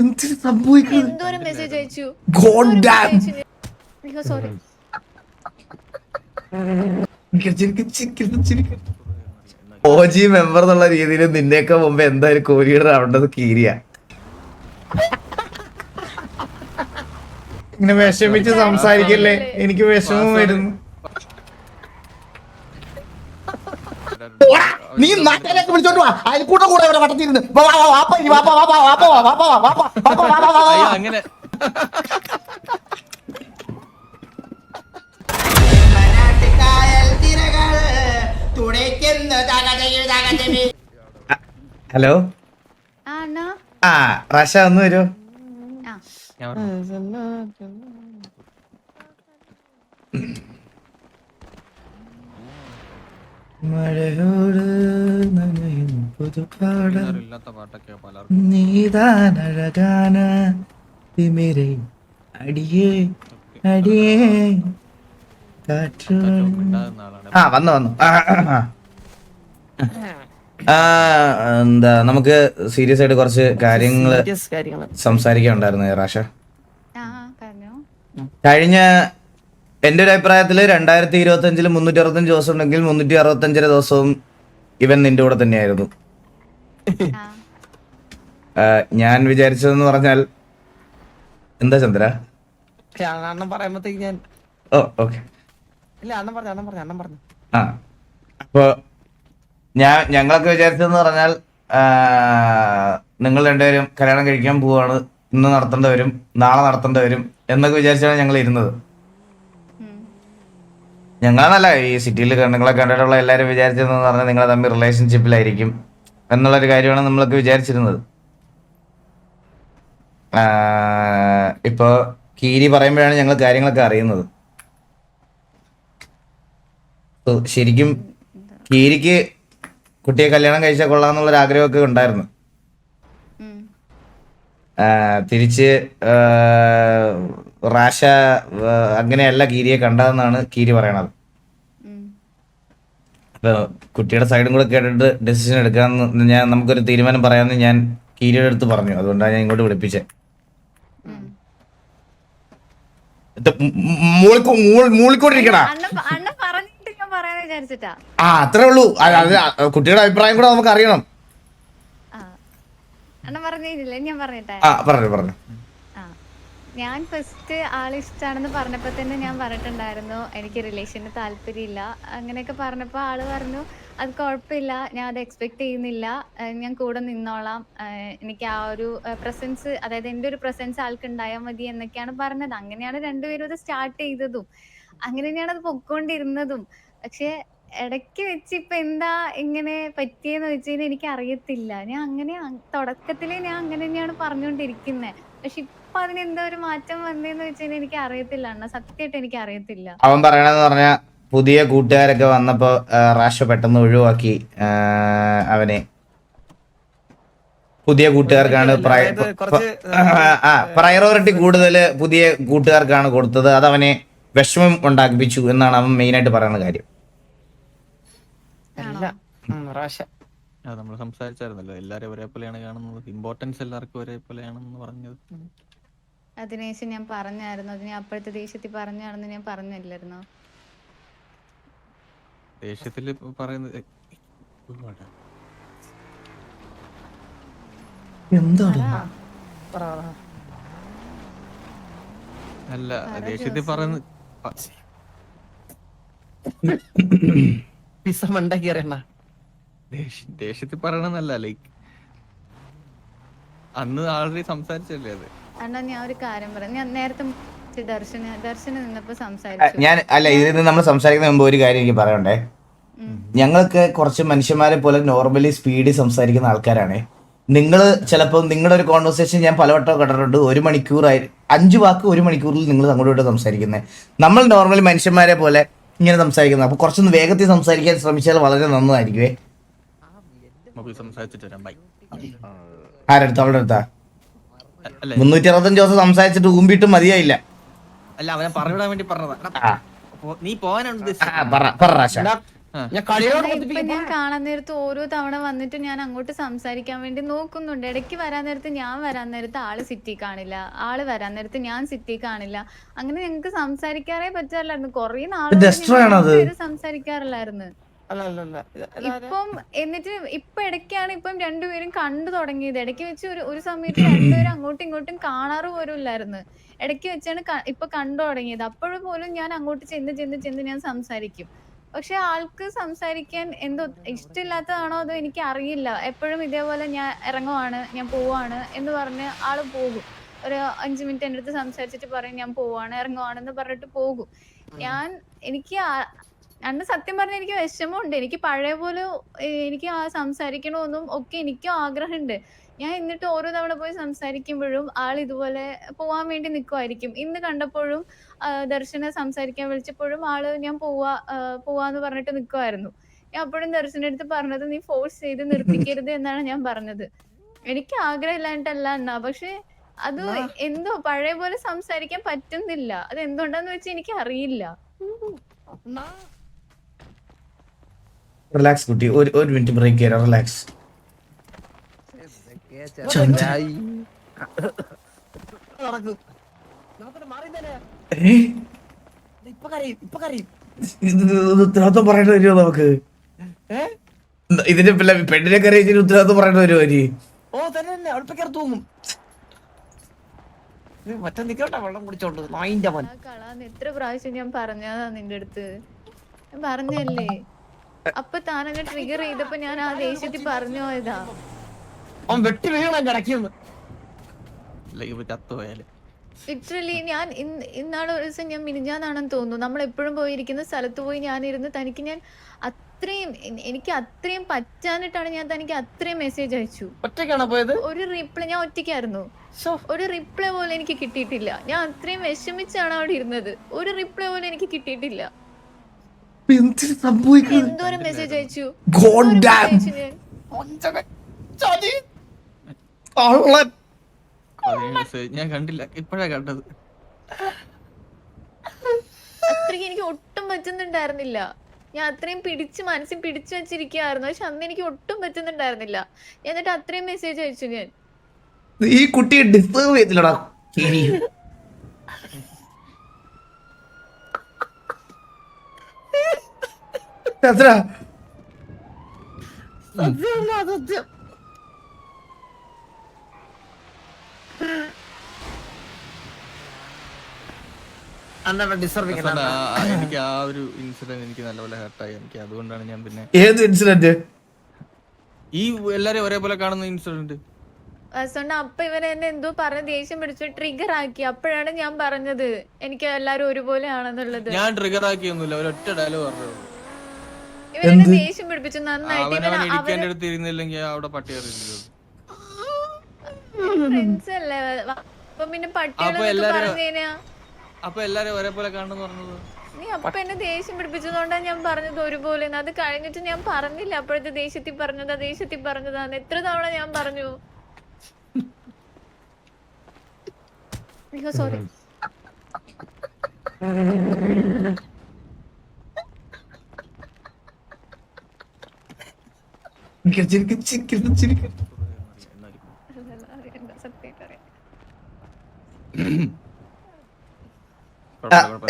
എന്തിനു സംഭവിക്കുന്നത്? എന്തോരം മെസ്സേജ് അയച്ചു. God damn. Sorry. OG member എന്നുള്ള രീതിയിൽ നിന്നേക്കാൾ മുമ്പ് എന്തായാലും കോഹ്ലിയുടെ ആവേണ്ടത് കീരിയ. ഇങ്ങനെ വിഷമിച്ച് സംസാരിക്കല്ലേ, എനിക്ക് വിഷമം വരുന്നു. നീ നാട്ടിലേക്ക് വിളിച്ചോണ്ട് വാ, അയൽക്കൂട്ടം കൂടെ ഇവിടെ വട്ടത്തിരുന്ന് അങ്ങനെ ഹലോ. ആ റഷ ഒന്ന് വരൂ. മഴയോട് നനയും പുതുപാടം നീതാനഴകാന തിമിരെ അടിയേ അടിയേ കാറ്റു. ആ വന്നു വന്നു. എന്താ നമുക്ക് സീരിയസ് ആയിട്ട് കുറച്ച് കാര്യങ്ങള് സംസാരിക്കാനുണ്ടായിരുന്നു റാഷ. കഴിഞ്ഞ എന്റെ ഒരു അഭിപ്രായത്തില് 2025 365 ദിവസം ഉണ്ടെങ്കിൽ 365 ദിവസവും ഇവൻ നിന്റെ കൂടെ തന്നെയായിരുന്നു. ഞാൻ വിചാരിച്ചതെന്ന് പറഞ്ഞാൽ എന്താ ചന്ദ്ര? ഓ ഓക്കെ. ആ അപ്പൊ ഞങ്ങളൊക്കെ വിചാരിച്ചതെന്ന് പറഞ്ഞാൽ നിങ്ങൾ രണ്ടുപേരും കല്യാണം കഴിക്കാൻ പോവാണ്, ഇന്ന് നടത്തേണ്ടി വരും, നാളെ നടത്തേണ്ടി വരും എന്നൊക്കെ വിചാരിച്ചാണ് ഞങ്ങൾ ഇരുന്നത്. ഞങ്ങളെന്നല്ല, ഈ സിറ്റിയിൽ നിങ്ങളെ കണ്ടിട്ടുള്ള എല്ലാവരും വിചാരിച്ചതെന്ന് പറഞ്ഞാൽ നിങ്ങൾ തമ്മിൽ റിലേഷൻഷിപ്പിലായിരിക്കും എന്നുള്ളൊരു കാര്യമാണ് നമ്മളൊക്കെ വിചാരിച്ചിരുന്നത്. ഇപ്പൊ കീരി പറയുമ്പോഴാണ് ഞങ്ങൾ കാര്യങ്ങളൊക്കെ അറിയുന്നത്. ശരിക്കും കീരിക്ക് കുട്ടിയെ കല്യാണം കഴിച്ചാൽ കൊള്ളാന്നുള്ളൊരു ആഗ്രഹമൊക്കെ ഉണ്ടായിരുന്നു. തിരിച്ച് റാഷ അങ്ങനെയല്ല കീരിയെ കണ്ടതെന്നാണ് കീരി പറയണത്. അപ്പൊ കുട്ടിയുടെ സൈഡും കൂടെ കേട്ടിട്ട് ഡെസിഷൻ എടുക്കാന്ന് നമുക്കൊരു തീരുമാനം പറയാമെന്ന് ഞാൻ കീരിയുടെ അടുത്ത് പറഞ്ഞു. അതുകൊണ്ടാണ് ഞാൻ ഇങ്ങോട്ട് വിളിപ്പിച്ചത്. മൂളിക്കൊണ്ടിരിക്കണ ആ അത്രേ ഉള്ളൂ. കുട്ടിയുടെ അഭിപ്രായം കൂടെ നമുക്ക് അറിയണം. പറഞ്ഞു. ഞാൻ ഫസ്റ്റ് ആള് ഇഷ്ടമാണെന്ന് പറഞ്ഞപ്പോ തന്നെ ഞാൻ പറഞ്ഞിട്ടുണ്ടായിരുന്നു എനിക്ക് റിലേഷന് താല്പര്യമില്ല. അങ്ങനെയൊക്കെ പറഞ്ഞപ്പോ ആള് പറഞ്ഞു അത് കുഴപ്പമില്ല, ഞാൻ അത് എക്സ്പെക്ട് ചെയ്യുന്നില്ല, ഞാൻ കൂടെ നിന്നോളാം, എനിക്ക് ആ ഒരു പ്രസൻസ്, അതായത് എൻ്റെ ഒരു പ്രസൻസ് ആൾക്ക് ഉണ്ടായാൽ മതി എന്നൊക്കെയാണ് പറഞ്ഞത്. അങ്ങനെയാണ് രണ്ടുപേരും അത് സ്റ്റാർട്ട് ചെയ്തതും അങ്ങനെ തന്നെയാണ് അത് പൊക്കോണ്ടിരുന്നതും. പക്ഷെ ഇടയ്ക്ക് വെച്ച് ഇപ്പൊ എന്താ ഇങ്ങനെ പറ്റിയെന്ന് വെച്ച് കഴിഞ്ഞാൽ എനിക്ക് അറിയത്തില്ല. ഞാൻ അങ്ങനെ തുടക്കത്തിലേ ഞാൻ അങ്ങനെ തന്നെയാണ് പറഞ്ഞുകൊണ്ടിരിക്കുന്നത്. പക്ഷെ ഇപ്പൊ അതിനെന്താ ഒരു മാറ്റം വന്നേന്ന് വെച്ച് കഴിഞ്ഞാൽ എനിക്ക് അറിയത്തില്ല അണ്ണ, സത്യമായിട്ട് എനിക്ക് അറിയത്തില്ല. അവൻ പറയണെന്ന് പറഞ്ഞാൽ പുതിയ കൂട്ടുകാരൊക്കെ വന്നപ്പോ റാഷ പെട്ടെന്ന് ഒഴിവാക്കി അവനെ. പുതിയ കൂട്ടുകാർക്കാണ് പ്രയോറിറ്റി കൂടുതൽ, പുതിയ കൂട്ടുകാർക്കാണ് കൊടുത്തത്. അത് അവനെ വിഷമം ഉണ്ടാക്കിപ്പിച്ചു എന്നാണ് അവൻ മെയിനായിട്ട് പറയുന്ന കാര്യം. നമ്മൾ സംസാരിച്ചായിരുന്നല്ലോ, എല്ലാരും ഒരേപോലെയാണ് കാണുന്നത്, ഇമ്പോർട്ടൻസ് എല്ലാവർക്കും ഒരേപോലെയാണെന്ന് പറഞ്ഞത്. അതിനുശേഷം ഞാൻ പറഞ്ഞായിരുന്നു, അതിന് അപ്പോഴത്തെ ദേഷ്യത്തിൽ പറഞ്ഞാണെന്ന് ഞാൻ പറഞ്ഞില്ലായിരുന്നോ? ദേഷ്യത്തില് പറയുന്നത് അല്ല, ദേഷ്യത്തിൽ പറയുന്നത് ദേഷ്യത്തിൽ പറയണമെന്നല്ല, ലൈക്ക് അന്ന് ആൾറെഡി സംസാരിച്ചല്ലേ അത്. അണ്ണാ ഞാൻ ഒരു കാര്യം പറയാം, ഞാൻ നേരത്തെ ദർശന നിന്നപ്പോ സംസാരിച്ചു. ഞാൻ അല്ല, ഇതിൽ നിന്ന് നമ്മൾ സംസാരിക്കുന്ന മുമ്പ് ഒരു കാര്യം എനിക്ക് പറയണ്ടേ. ഞങ്ങൾക്ക് കുറച്ച് മനുഷ്യന്മാരെ പോലെ നോർമലി സ്പീഡിൽ സംസാരിക്കുന്ന ആൾക്കാരാണ്. നിങ്ങൾ ചിലപ്പോൾ നിങ്ങളുടെ ഒരു കോൺവെർസേഷൻ ഞാൻ പലവട്ടം കണ്ടിട്ടുണ്ട്, 1 മണിക്കൂറായി 5 വാക്ക് 1 മണിക്കൂറിൽ നിങ്ങൾ അങ്ങോട്ട് സംസാരിക്കുന്നത്. നമ്മൾ നോർമലി മനുഷ്യന്മാരെ പോലെ ഇങ്ങനെ സംസാരിക്കുന്നത്. അപ്പൊ കുറച്ചൊന്ന് വേഗത്തിൽ സംസാരിക്കാൻ ശ്രമിച്ചാൽ വളരെ നന്നായിരിക്കുവേ. ആരെടുത്ത? അവളുടെ അടുത്താ? 365 ദിവസം സംസാരിച്ചിട്ട് ഊമ്പിട്ട് മതിയായില്ല. അല്ല, അവനെ പറഞ്ഞിടാൻ വേണ്ടി പറഞ്ഞതാ. നീ പോകാനാണ് ഞാൻ കളിയോട് ഇപ്പൊ ഞാൻ കാണാൻ നേരത്ത് ഓരോ തവണ വന്നിട്ട് ഞാൻ അങ്ങോട്ട് സംസാരിക്കാൻ വേണ്ടി നോക്കുന്നുണ്ട്. ഇടയ്ക്ക് വരാൻ നേരത്ത് ഞാൻ വരാൻ നേരത്ത് ആള് സിറ്റി കാണില്ല, ആള് വരാൻ നേരത്ത് ഞാൻ സിറ്റി കാണില്ല. അങ്ങനെ ഞങ്ങക്ക് സംസാരിക്കാറേ പറ്റാറില്ലായിരുന്നു. കൊറേ ഡെസ്ട്രോ ആണത്. നാളെ സംസാരിക്കാറില്ലായിരുന്നു. അല്ല ഇപ്പം എന്നിട്ട് ഇപ്പൊ ഇടയ്ക്കാണ് ഇപ്പം രണ്ടുപേരും കണ്ടു തുടങ്ങിയത്. ഇടയ്ക്ക് വെച്ച് ഒരു സമയത്ത് രണ്ടുപേരും അങ്ങോട്ടും ഇങ്ങോട്ടും കാണാറ് പോലും ഇല്ലായിരുന്നു. ഇടയ്ക്ക് വെച്ചാണ് ഇപ്പൊ കണ്ടു തുടങ്ങിയത്. അപ്പോഴും പോലും ഞാൻ അങ്ങോട്ട് ചെന്ന് ഞാൻ സംസാരിക്കും. പക്ഷെ ആൾക്ക് സംസാരിക്കാൻ എന്തോ ഇഷ്ടമില്ലാത്തതാണോ അതോ എനിക്ക് അറിയില്ല. എപ്പോഴും ഇതേപോലെ ഞാൻ ഇറങ്ങുവാണ്, ഞാൻ പോവാണ് എന്ന് പറഞ്ഞ് ആള് പോകും. ഒരു 5 മിനിറ്റ് എൻ്റെ അടുത്ത് സംസാരിച്ചിട്ട് പറയും ഞാൻ പോവാണ്, ഇറങ്ങുവാണെന്ന് പറഞ്ഞിട്ട് പോകും. എനിക്ക് അന്ന് സത്യം പറഞ്ഞ എനിക്ക് വിഷമമുണ്ട്. എനിക്ക് പഴയ പോലെ എനിക്ക് സംസാരിക്കണമെന്നും ഒക്കെ എനിക്കും ആഗ്രഹമുണ്ട്. ഞാൻ എന്നിട്ട് ഓരോ തവണ പോയി സംസാരിക്കുമ്പോഴും ആൾ ഇതുപോലെ പോവാൻ വേണ്ടി നിൽക്കുമായിരിക്കും. ഇന്ന് കണ്ടപ്പോഴും ദർശനെ സംസാരിക്കാൻ വിളിച്ചപ്പോഴും ആള് ഞാൻ പോവാന്ന് പറഞ്ഞിട്ട് നിൽക്കുമായിരുന്നു. ഞാൻ അപ്പോഴും ദർശന്റെ അടുത്ത് പറഞ്ഞത് നീ ഫോഴ്സ് ചെയ്ത് നിർത്തിക്കരുത് എന്നാണ് ഞാൻ പറഞ്ഞത്. എനിക്ക് ആഗ്രഹം ഇല്ലാണ്ടല്ല എന്നാ, പക്ഷെ അത് എന്തോ പഴയ പോലെ സംസാരിക്കാൻ പറ്റുന്നില്ല. അത് എന്തുകൊണ്ടാന്ന് വെച്ചാൽ എനിക്ക് അറിയില്ല. റിലാക്സ് കുട്ടി, ഒരു മിനിറ്റ് ബ്രേക്ക് ചെയ്യാം. റിലാക്സ്. ഉത്തരവാദിത്വം പറയേണ്ടി വരുമോ നമുക്ക്? ഇതിന്റെ പെണ്ണിനെ കറിയിച്ചിട്ട് ഉത്തരവാദിത്വം പറയേണ്ടി വരുമോ ഇനി? ഓ തന്നെ അടുപ്പിക്കാറ് തൂങ്ങും. മറ്റേ നിക്കോട്ടെ വെള്ളം കുടിച്ചോണ്ട് നായിന്റെ മോൻ. കളാന്ന് എത്ര പ്രാവശ്യം ഞാൻ പറഞ്ഞതാ നിന്റെ അടുത്ത്. ഞാൻ പറഞ്ഞല്ലേ, അപ്പൊ താനങ്ങ് ട്രിഗർ ചെയ്തപ്പോ ഞാൻ ആ ദേഷ്യത്തിൽ പറഞ്ഞു പോയതാ. അവൻ വെട്ടി വീണ കിടക്കുന്നു. ചത്തുപോയാല് ലിറ്ററലി ഞാൻ ഇന്നാളെ ഒരു ദിവസം ഞാൻ മിനിഞ്ഞാന്നാണെന്ന് തോന്നുന്നു, നമ്മൾ എപ്പോഴും പോയിരിക്കുന്ന സ്ഥലത്ത് പോയി ഞാനിരുന്ന് തനിക്ക് ഞാൻ എനിക്ക് അത്രയും പറ്റാനിട്ടാണ് ഞാൻ തനിക്ക് അത്രയും മെസ്സേജ് അയച്ചു. ഒറ്റയ്ക്കാണോ പോയത്? ഒരു റിപ്ലൈ, ഞാൻ ഒറ്റയ്ക്കായിരുന്നു, ഒരു റിപ്ലൈ പോലും എനിക്ക് കിട്ടിയിട്ടില്ല. ഞാൻ അത്രയും വിഷമിച്ചാണ് അവിടെ ഇരുന്നത്. ഒരു റിപ്ലൈ പോലും എനിക്ക് കിട്ടിയിട്ടില്ല. എന്തോരം മെസ്സേജ് അയച്ചു ഞാൻ കണ്ടില്ല, ഇപ്പഴാ കണ്ടത്. അത്രയ്ക്ക് എനിക്ക് ഒട്ടും പറ്റുന്നുണ്ടായിരുന്നില്ല. ഞാൻ അത്രയും മനസ്സിൽ പിടിച്ചു വെച്ചിരിക്കുകയായിരുന്നു. പക്ഷെ അന്ന് എനിക്ക് ഒട്ടും പറ്റുന്നുണ്ടായിരുന്നില്ല. എന്നിട്ട് അത്രയും മെസ്സേജ് അയച്ചു ഞാൻ. ഈ കുട്ടിയെ ഡിസ്റ്റർബ് ചെയ്തില്ലടാ. എനിക്ക് ആ ഒരു ഇൻസിഡന്റ് എനിക്ക് നല്ലപോലെ ഹർട്ടായി. എനിക്ക് അതുകൊണ്ടാണ് ഞാൻ പിന്നെ ഏത് ഇൻസിഡന്റ്? ഈ എല്ലാരെയും ഒരേപോലെ കാണുന്ന ഇൻസിഡന്റ്. അപ്പൊ ഇവൻ എന്നെ എന്തോ പറഞ്ഞ് ദേഷ്യം പിടിച്ചു ട്രിഗർ ആക്കി. അപ്പോഴാണ് ഞാൻ പറഞ്ഞത് എനിക്ക് എല്ലാരും ഒരുപോലെ ആണെന്നുള്ളത്. ഞാൻ ട്രിഗർ ആക്കിയൊന്നുമില്ല, ഒരൊറ്റ ഡയലോഗ് പറഞ്ഞു. ഇവരെന്നെ ദേഷ്യം പിടിപ്പിച്ചു നന്നായിട്ട്. ഇരിക്കേണ്ട അടുത്ത് ഇരുന്നില്ലെങ്കിൽ അവിടെ പട്ടി അറിയില്ല. ഫ്രണ്ട്സ് അല്ലേ, അപ്പൊ പിന്നെ പട്ടികളെ പറഞ്ഞേനാ. അപ്പൊ എല്ലാരും ഒരേപോലെ കാണുന്നു പറഞ്ഞത്. നീ അപ്പൊ എന്നെ ദേഷ്യം പിടിപ്പിച്ചതുകൊണ്ടാണ് ഞാൻ പറഞ്ഞത് ഒരുപോലെ. അത് കഴിഞ്ഞിട്ട് ഞാൻ പറഞ്ഞില്ല അപ്പോഴത്തെ ദേഷ്യത്തിൽ പറഞ്ഞതാന്ന് എത്ര തവണ ഞാൻ പറഞ്ഞു. സോറി.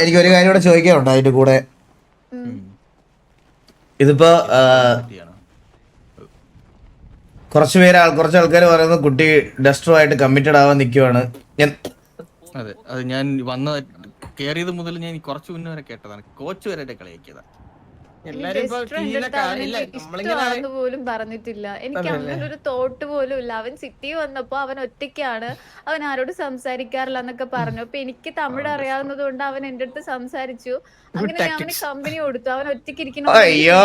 എനിക്കൊരു കാര്യം കൂടെ ചോദിക്കാനുണ്ട് അതിന്റെ കൂടെ. ഇതിപ്പോ കുറച്ച് ആൾക്കാർ പറയുന്നു കുട്ടി ഡസ്റ്റർ ആയിട്ട് കമ്മിറ്റഡ് ആവാൻ നിൽക്കുവാണ്. അതെ, അത് ഞാൻ കേറിയത് മുതൽ ഞാൻ കുറച്ചു മുന്നേ വരെ കേട്ടതാണ്. കോച്ച് വരെ കളിയാക്കിയതാ. പോലും പറഞ്ഞിട്ടില്ല. എനിക്ക് അങ്ങനെ ഒരു തോട്ട് പോലും ഇല്ല. അവൻ സിറ്റി വന്നപ്പോ അവൻ ഒറ്റയ്ക്കാണ്, അവൻ ആരോട് സംസാരിക്കാറില്ല എന്നൊക്കെ പറഞ്ഞു. അപ്പൊ എനിക്ക് തമിഴ് അറിയാവുന്നത് കൊണ്ട് അവൻ എന്റെ അടുത്ത് സംസാരിച്ചു. അങ്ങനെ ഞാൻ അവന് കമ്പനി കൊടുത്തു. അവൻ ഒറ്റയ്ക്ക് ഇരിക്കണം. അയ്യോ,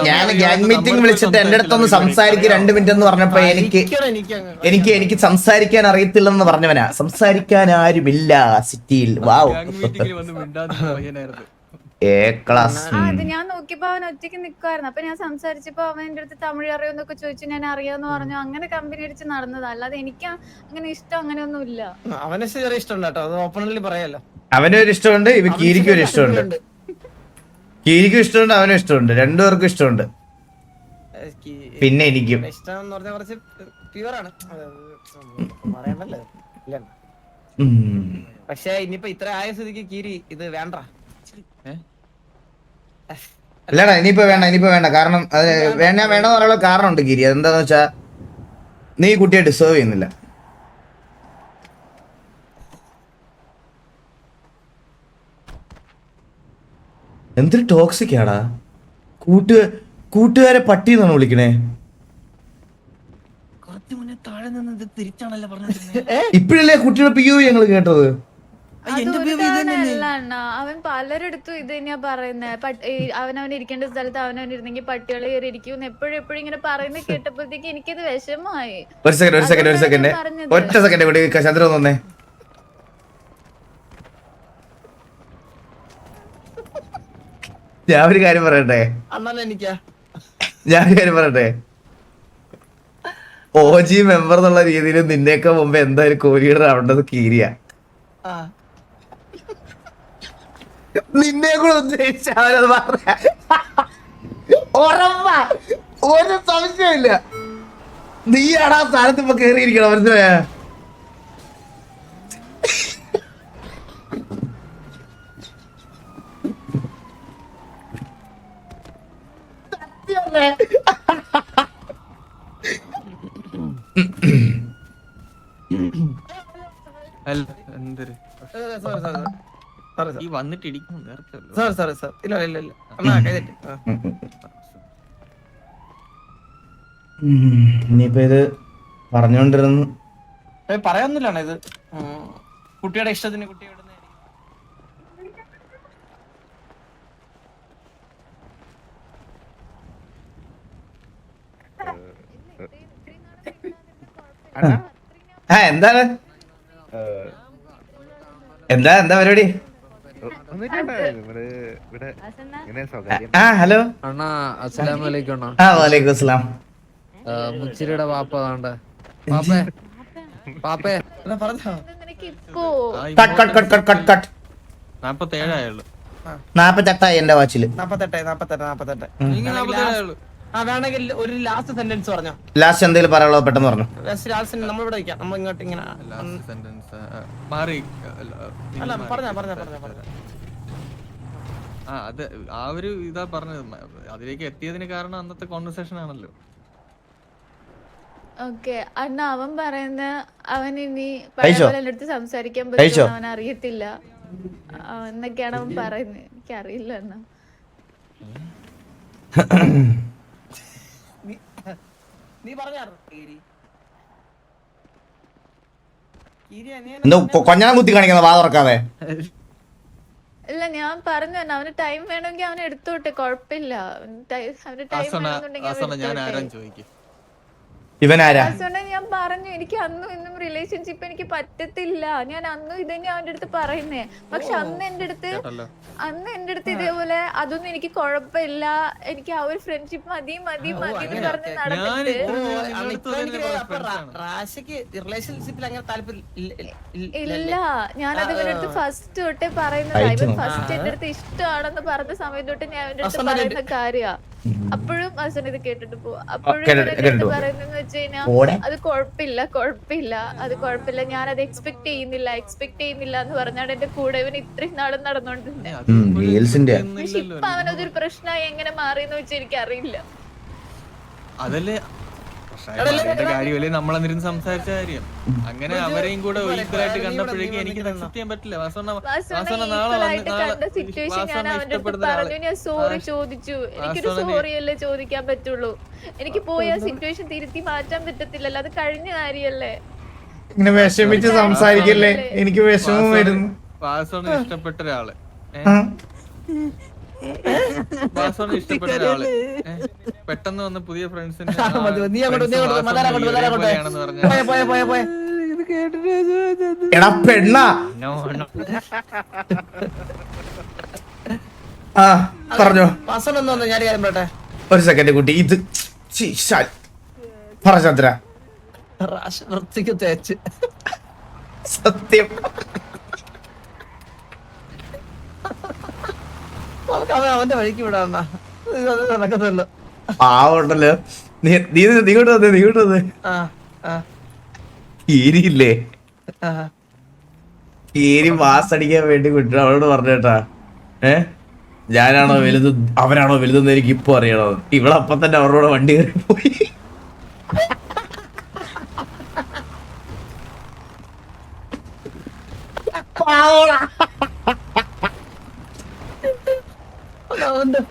ഞാൻ ഗ്യാങ് മീറ്റിംഗ് വിളിച്ചിട്ട് എന്റെ അടുത്തൊന്ന് സംസാരിക്കുക 2 മിനിറ്റ് എന്ന് പറഞ്ഞപ്പോ എനിക്ക് സംസാരിക്കാൻ അറിയത്തില്ലെന്ന് പറഞ്ഞവനാ. സംസാരിക്കാൻ ആരുമില്ല സിറ്റിയിൽ. വാവ്, അത് ഞാൻ നോക്കിയപ്പോ അവൻ ഒറ്റയ്ക്ക് നിക്കുവായിരുന്നു. അപ്പൊ ഞാൻ സംസാരിച്ചപ്പോ അവൻ എന്റെ അടുത്ത് തമിഴ് അറിയോന്നൊക്കെ ചോദിച്ചു. ഞാൻ അറിയാന്ന് പറഞ്ഞു. അങ്ങനെ കമ്പനി അടിച്ച് നടന്നതാ. അല്ലാതെ എനിക്ക് അങ്ങനെ ഇഷ്ടം അങ്ങനെയൊന്നും ഇല്ല. അവനെ ചെറിയ ഇഷ്ടമുണ്ട് കേട്ടോ, അത് ഓപ്പണലി പറയാലോ. അവനൊരു ഇഷ്ടമുണ്ട്, ഇവ കീരിക്കും ഒരു ഇഷ്ടമുണ്ട്. കീരിക്കും ഇഷ്ടമുണ്ട്, അവനും ഇഷ്ടമുണ്ട്, രണ്ടുപേർക്കും ഇഷ്ടമുണ്ട്. പിന്നെ എനിക്കും ഇഷ്ടം എന്ന് പറഞ്ഞാൽ കുറച്ച് പ്യുവറാണ്, പറയണ്ടല്ലോ. ഇല്ല, പക്ഷെ ഇനിയിപ്പോ ഇത്ര ആയ സ്ഥിതിക്ക് കീരി ഇത് വേണ്ട. അല്ലടാ, ഇനിയിപ്പോ വേണ്ട. കാരണം അത് വേണമെന്ന് പറയാനുള്ള കാരണമുണ്ട് ഗിരി. അതെന്താന്ന് വെച്ചാ നീ ഈ കുട്ടിയെ ഡിസേർവ് ചെയ്യുന്നില്ല. എന്തൊരു ടോക്സിക് ആടാ. കൂട്ടുകാരെ പട്ടി എന്നാണ് വിളിക്കണേ. കുറച്ചു മുന്നേ താഴെ നിന്ന് തിരിച്ചാണല്ലോ പറഞ്ഞത്. ഇപ്പഴല്ലേ കുട്ടിയുടെ POV ഞങ്ങൾ കേട്ടത്. അതൊരുതാണല്ല അണ്ണ, അവൻ പലരിടത്തും ഇത് തന്നെയാ പറയുന്നത്. അവനവൻ ഇരിക്കേണ്ട സ്ഥലത്ത് അവനവൻ ഇരുന്നെങ്കിൽ പട്ടികൾ കയറി ഇരിക്കും എപ്പോഴും ഇങ്ങനെ പറയുന്നത് കേട്ടപ്പോഴത്തേക്ക് എനിക്കത് വിഷമമായി. ഒരു സെക്കൻഡ് ഒറ്റ സെക്കൻഡ് കൂടി ചന്ദ്രൻ വന്നേ. ഞാൻ ഒരു കാര്യം പറയട്ടെ. OG മെമ്പർ എന്നുള്ള രീതിയിൽ നിന്നേക്കാ മുമ്പ് എന്തായാലും കോഹ്ലിയുടെ ആവേണ്ടത് കീരിയ. നിന്നെ കൂടെ ഉദ്ദേശിച്ച അവരത് പറഞ്ഞ ഒരു സംശയമില്ല. നീയാണ് ആ സ്ഥാനത്ത് ഇപ്പൊ കേറിയിരിക്കണം. മനസ്സിലായ ഈ വന്നിട്ട് ഇടിക്കുന്നു. ഇനിയിപ്പോ ഇത് പറഞ്ഞോണ്ടിരുന്നു പറയാന്നില്ലാണ് ഇത് കുട്ടിയുടെ ഇഷ്ടത്തിന് കുട്ടി വിടുന്ന. എന്താണ് എന്താ പരിപാടി? ഹലോ അണ്ണാ, അസ്സലാമു അലൈക്കും അണ്ണാ. വലൈക്കും അസ്സലാം. മുച്ചിരിയുടെ പാപ്പ താണ്ട. പാപ്പേ പാപ്പേ കട്ട് 47 ആയുള്ളൂ. 48 എന്റെ വാച്ചില്. 48 വേണമെങ്കിൽ ഒരു ലാസ്റ്റ് സെന്റൻസ് പറഞ്ഞോ. ലാസ്റ്റ് എന്തെങ്കിലും പറയാനുള്ളത് പെട്ടെന്ന് പറഞ്ഞു. നമ്മളിവിടെ വയ്ക്കാം. നമ്മൾ ഇങ്ങോട്ട് ഇങ്ങനെ മാറി അല്ല പറഞ്ഞ അത് ആ ഒരു ഇതാ പറഞ്ഞത്. അതിലേക്ക് എത്തിയതിന് കാരണം അന്നത്തെ കോൺവെർസേഷൻ ആണല്ലോ. ഓക്കെ അണ്ണ, അവൻ പറയുന്ന അവൻ ഇനി കഴിച്ചോ? പഴയ അടുത്ത് സംസാരിക്കാൻ പറ്റുമോ അവൻ അറിയത്തില്ല എന്നൊക്കെയാണ് അവൻ പറയുന്നത്. എനിക്കറിയില്ല അണ്ണ. നീ പറഞ്ഞ എന്തോ കൊഞ്ഞാൻ കുത്തി കാണിക്കുന്ന വാ തുറക്കാതെ. ഇല്ല, ഞാൻ പറഞ്ഞു തന്നെ അവന് ടൈം വേണമെങ്കിൽ അവൻ എടുത്തോട്ടെ, കുഴപ്പമില്ല. അവന് ടൈം വേണമെന്നുണ്ടെങ്കിൽ ഇവനാരാ? ഞാൻ പറഞ്ഞു എനിക്ക് അന്നും ഇന്നും റിലേഷൻഷിപ്പ് എനിക്ക് പറ്റത്തില്ല. ഞാൻ അന്നും ഇതന്നെ അവന്റെ അടുത്ത് പറയുന്നേ. പക്ഷെ അന്ന് എന്റെ അടുത്ത് ഇതേപോലെ അതൊന്നും എനിക്ക് കുഴപ്പമില്ല, എനിക്ക് ആ ഒരു ഫ്രണ്ട്ഷിപ്പ് മതി എന്ന് പറഞ്ഞ് നടന്നിട്ട് ഇല്ല. ഞാനത് ഇവന്റെ അടുത്ത് ഫസ്റ്റ് തൊട്ടേ പറയുന്നതാ. ഫസ്റ്റ് എന്റെ അടുത്ത് ഇഷ്ടമാണെന്ന് പറഞ്ഞ സമയത്ത് തൊട്ട് ഞാൻ അവന്റെ അടുത്ത് പറയുന്ന കാര്യ. അപ്പോഴും അസൻ ഇത് കേട്ടിട്ട് പോവാ. അപ്പോഴും പറയുന്നതെന്ന് വെച്ച് കഴിഞ്ഞാൽ അത് കുഴപ്പമില്ല, അത് കുഴപ്പമില്ല, ഞാനത് എക്സ്പെക്ട് ചെയ്യുന്നില്ല എന്ന് പറഞ്ഞാണ് എന്റെ കൂടെ ഇവൻ ഇത്രയും നാളും നടന്നോണ്ടിരുന്നത്. പക്ഷെ ഇപ്പൊ അവനതൊരു പ്രശ്നമായി എങ്ങനെ മാറിയെന്ന് വെച്ചാൽ എനിക്കറിയില്ല. അതല്ലേ കാര്യമല്ലേ നമ്മളന്നിരുന്ന് സംസാരിച്ച കാര്യം. അങ്ങനെ അവരെയും കൂടെ ഒരിക്കലായിട്ട് കണ്ടപ്പോഴേക്കും എനിക്ക് അക്സെപ്റ്റ് ചെയ്യാൻ പറ്റില്ല. ഞാൻ സോറി ചോദിച്ചു. എനിക്കൊരു സോറി അല്ലേ ചോദിക്കാൻ പറ്റുള്ളൂ. എനിക്ക് പോയി ആ സിറ്റുവേഷൻ തിരുത്തി മാറ്റാൻ പറ്റത്തില്ലല്ലോ, അത് കഴിഞ്ഞ കാര്യല്ലേ. ഇങ്ങനെ വിഷമിച്ച് സംസാരിക്കല്ലേ, എനിക്ക് വിഷമം വരുന്നു. വാസോണ് ഇഷ്ടപ്പെട്ട ഒരാള് പെട്ടെന്ന് വന്ന് പുതിയ ഫ്രണ്ട്സിന് എടാ പെണ്ണാ പറഞ്ഞോ. ഒരു സെക്കൻഡ് കുട്ടി, ഇത് പറ ചന്ദ്ര. സത്യം അവന്റെ വഴിക്ക് വിടാ നടക്കത്തുള്ളു. പാവുണ്ടല്ലോ. നീ ഇങ്ങോട്ട് വന്നേ. ആ ആ കീരിയില്ലേ, ആ കീരി മാസടിക്കാൻ വേണ്ടി വിട്ടു. അവളോട് പറഞ്ഞേട്ടാ, ഞാനാണോ വലുത് അവനാണോ വലുതെന്ന് എനിക്ക് ഇപ്പൊ അറിയണോ. ഇവളപ്പം തന്നെ അവരോട് വണ്ടി കയറി പോയി. അവന്റെ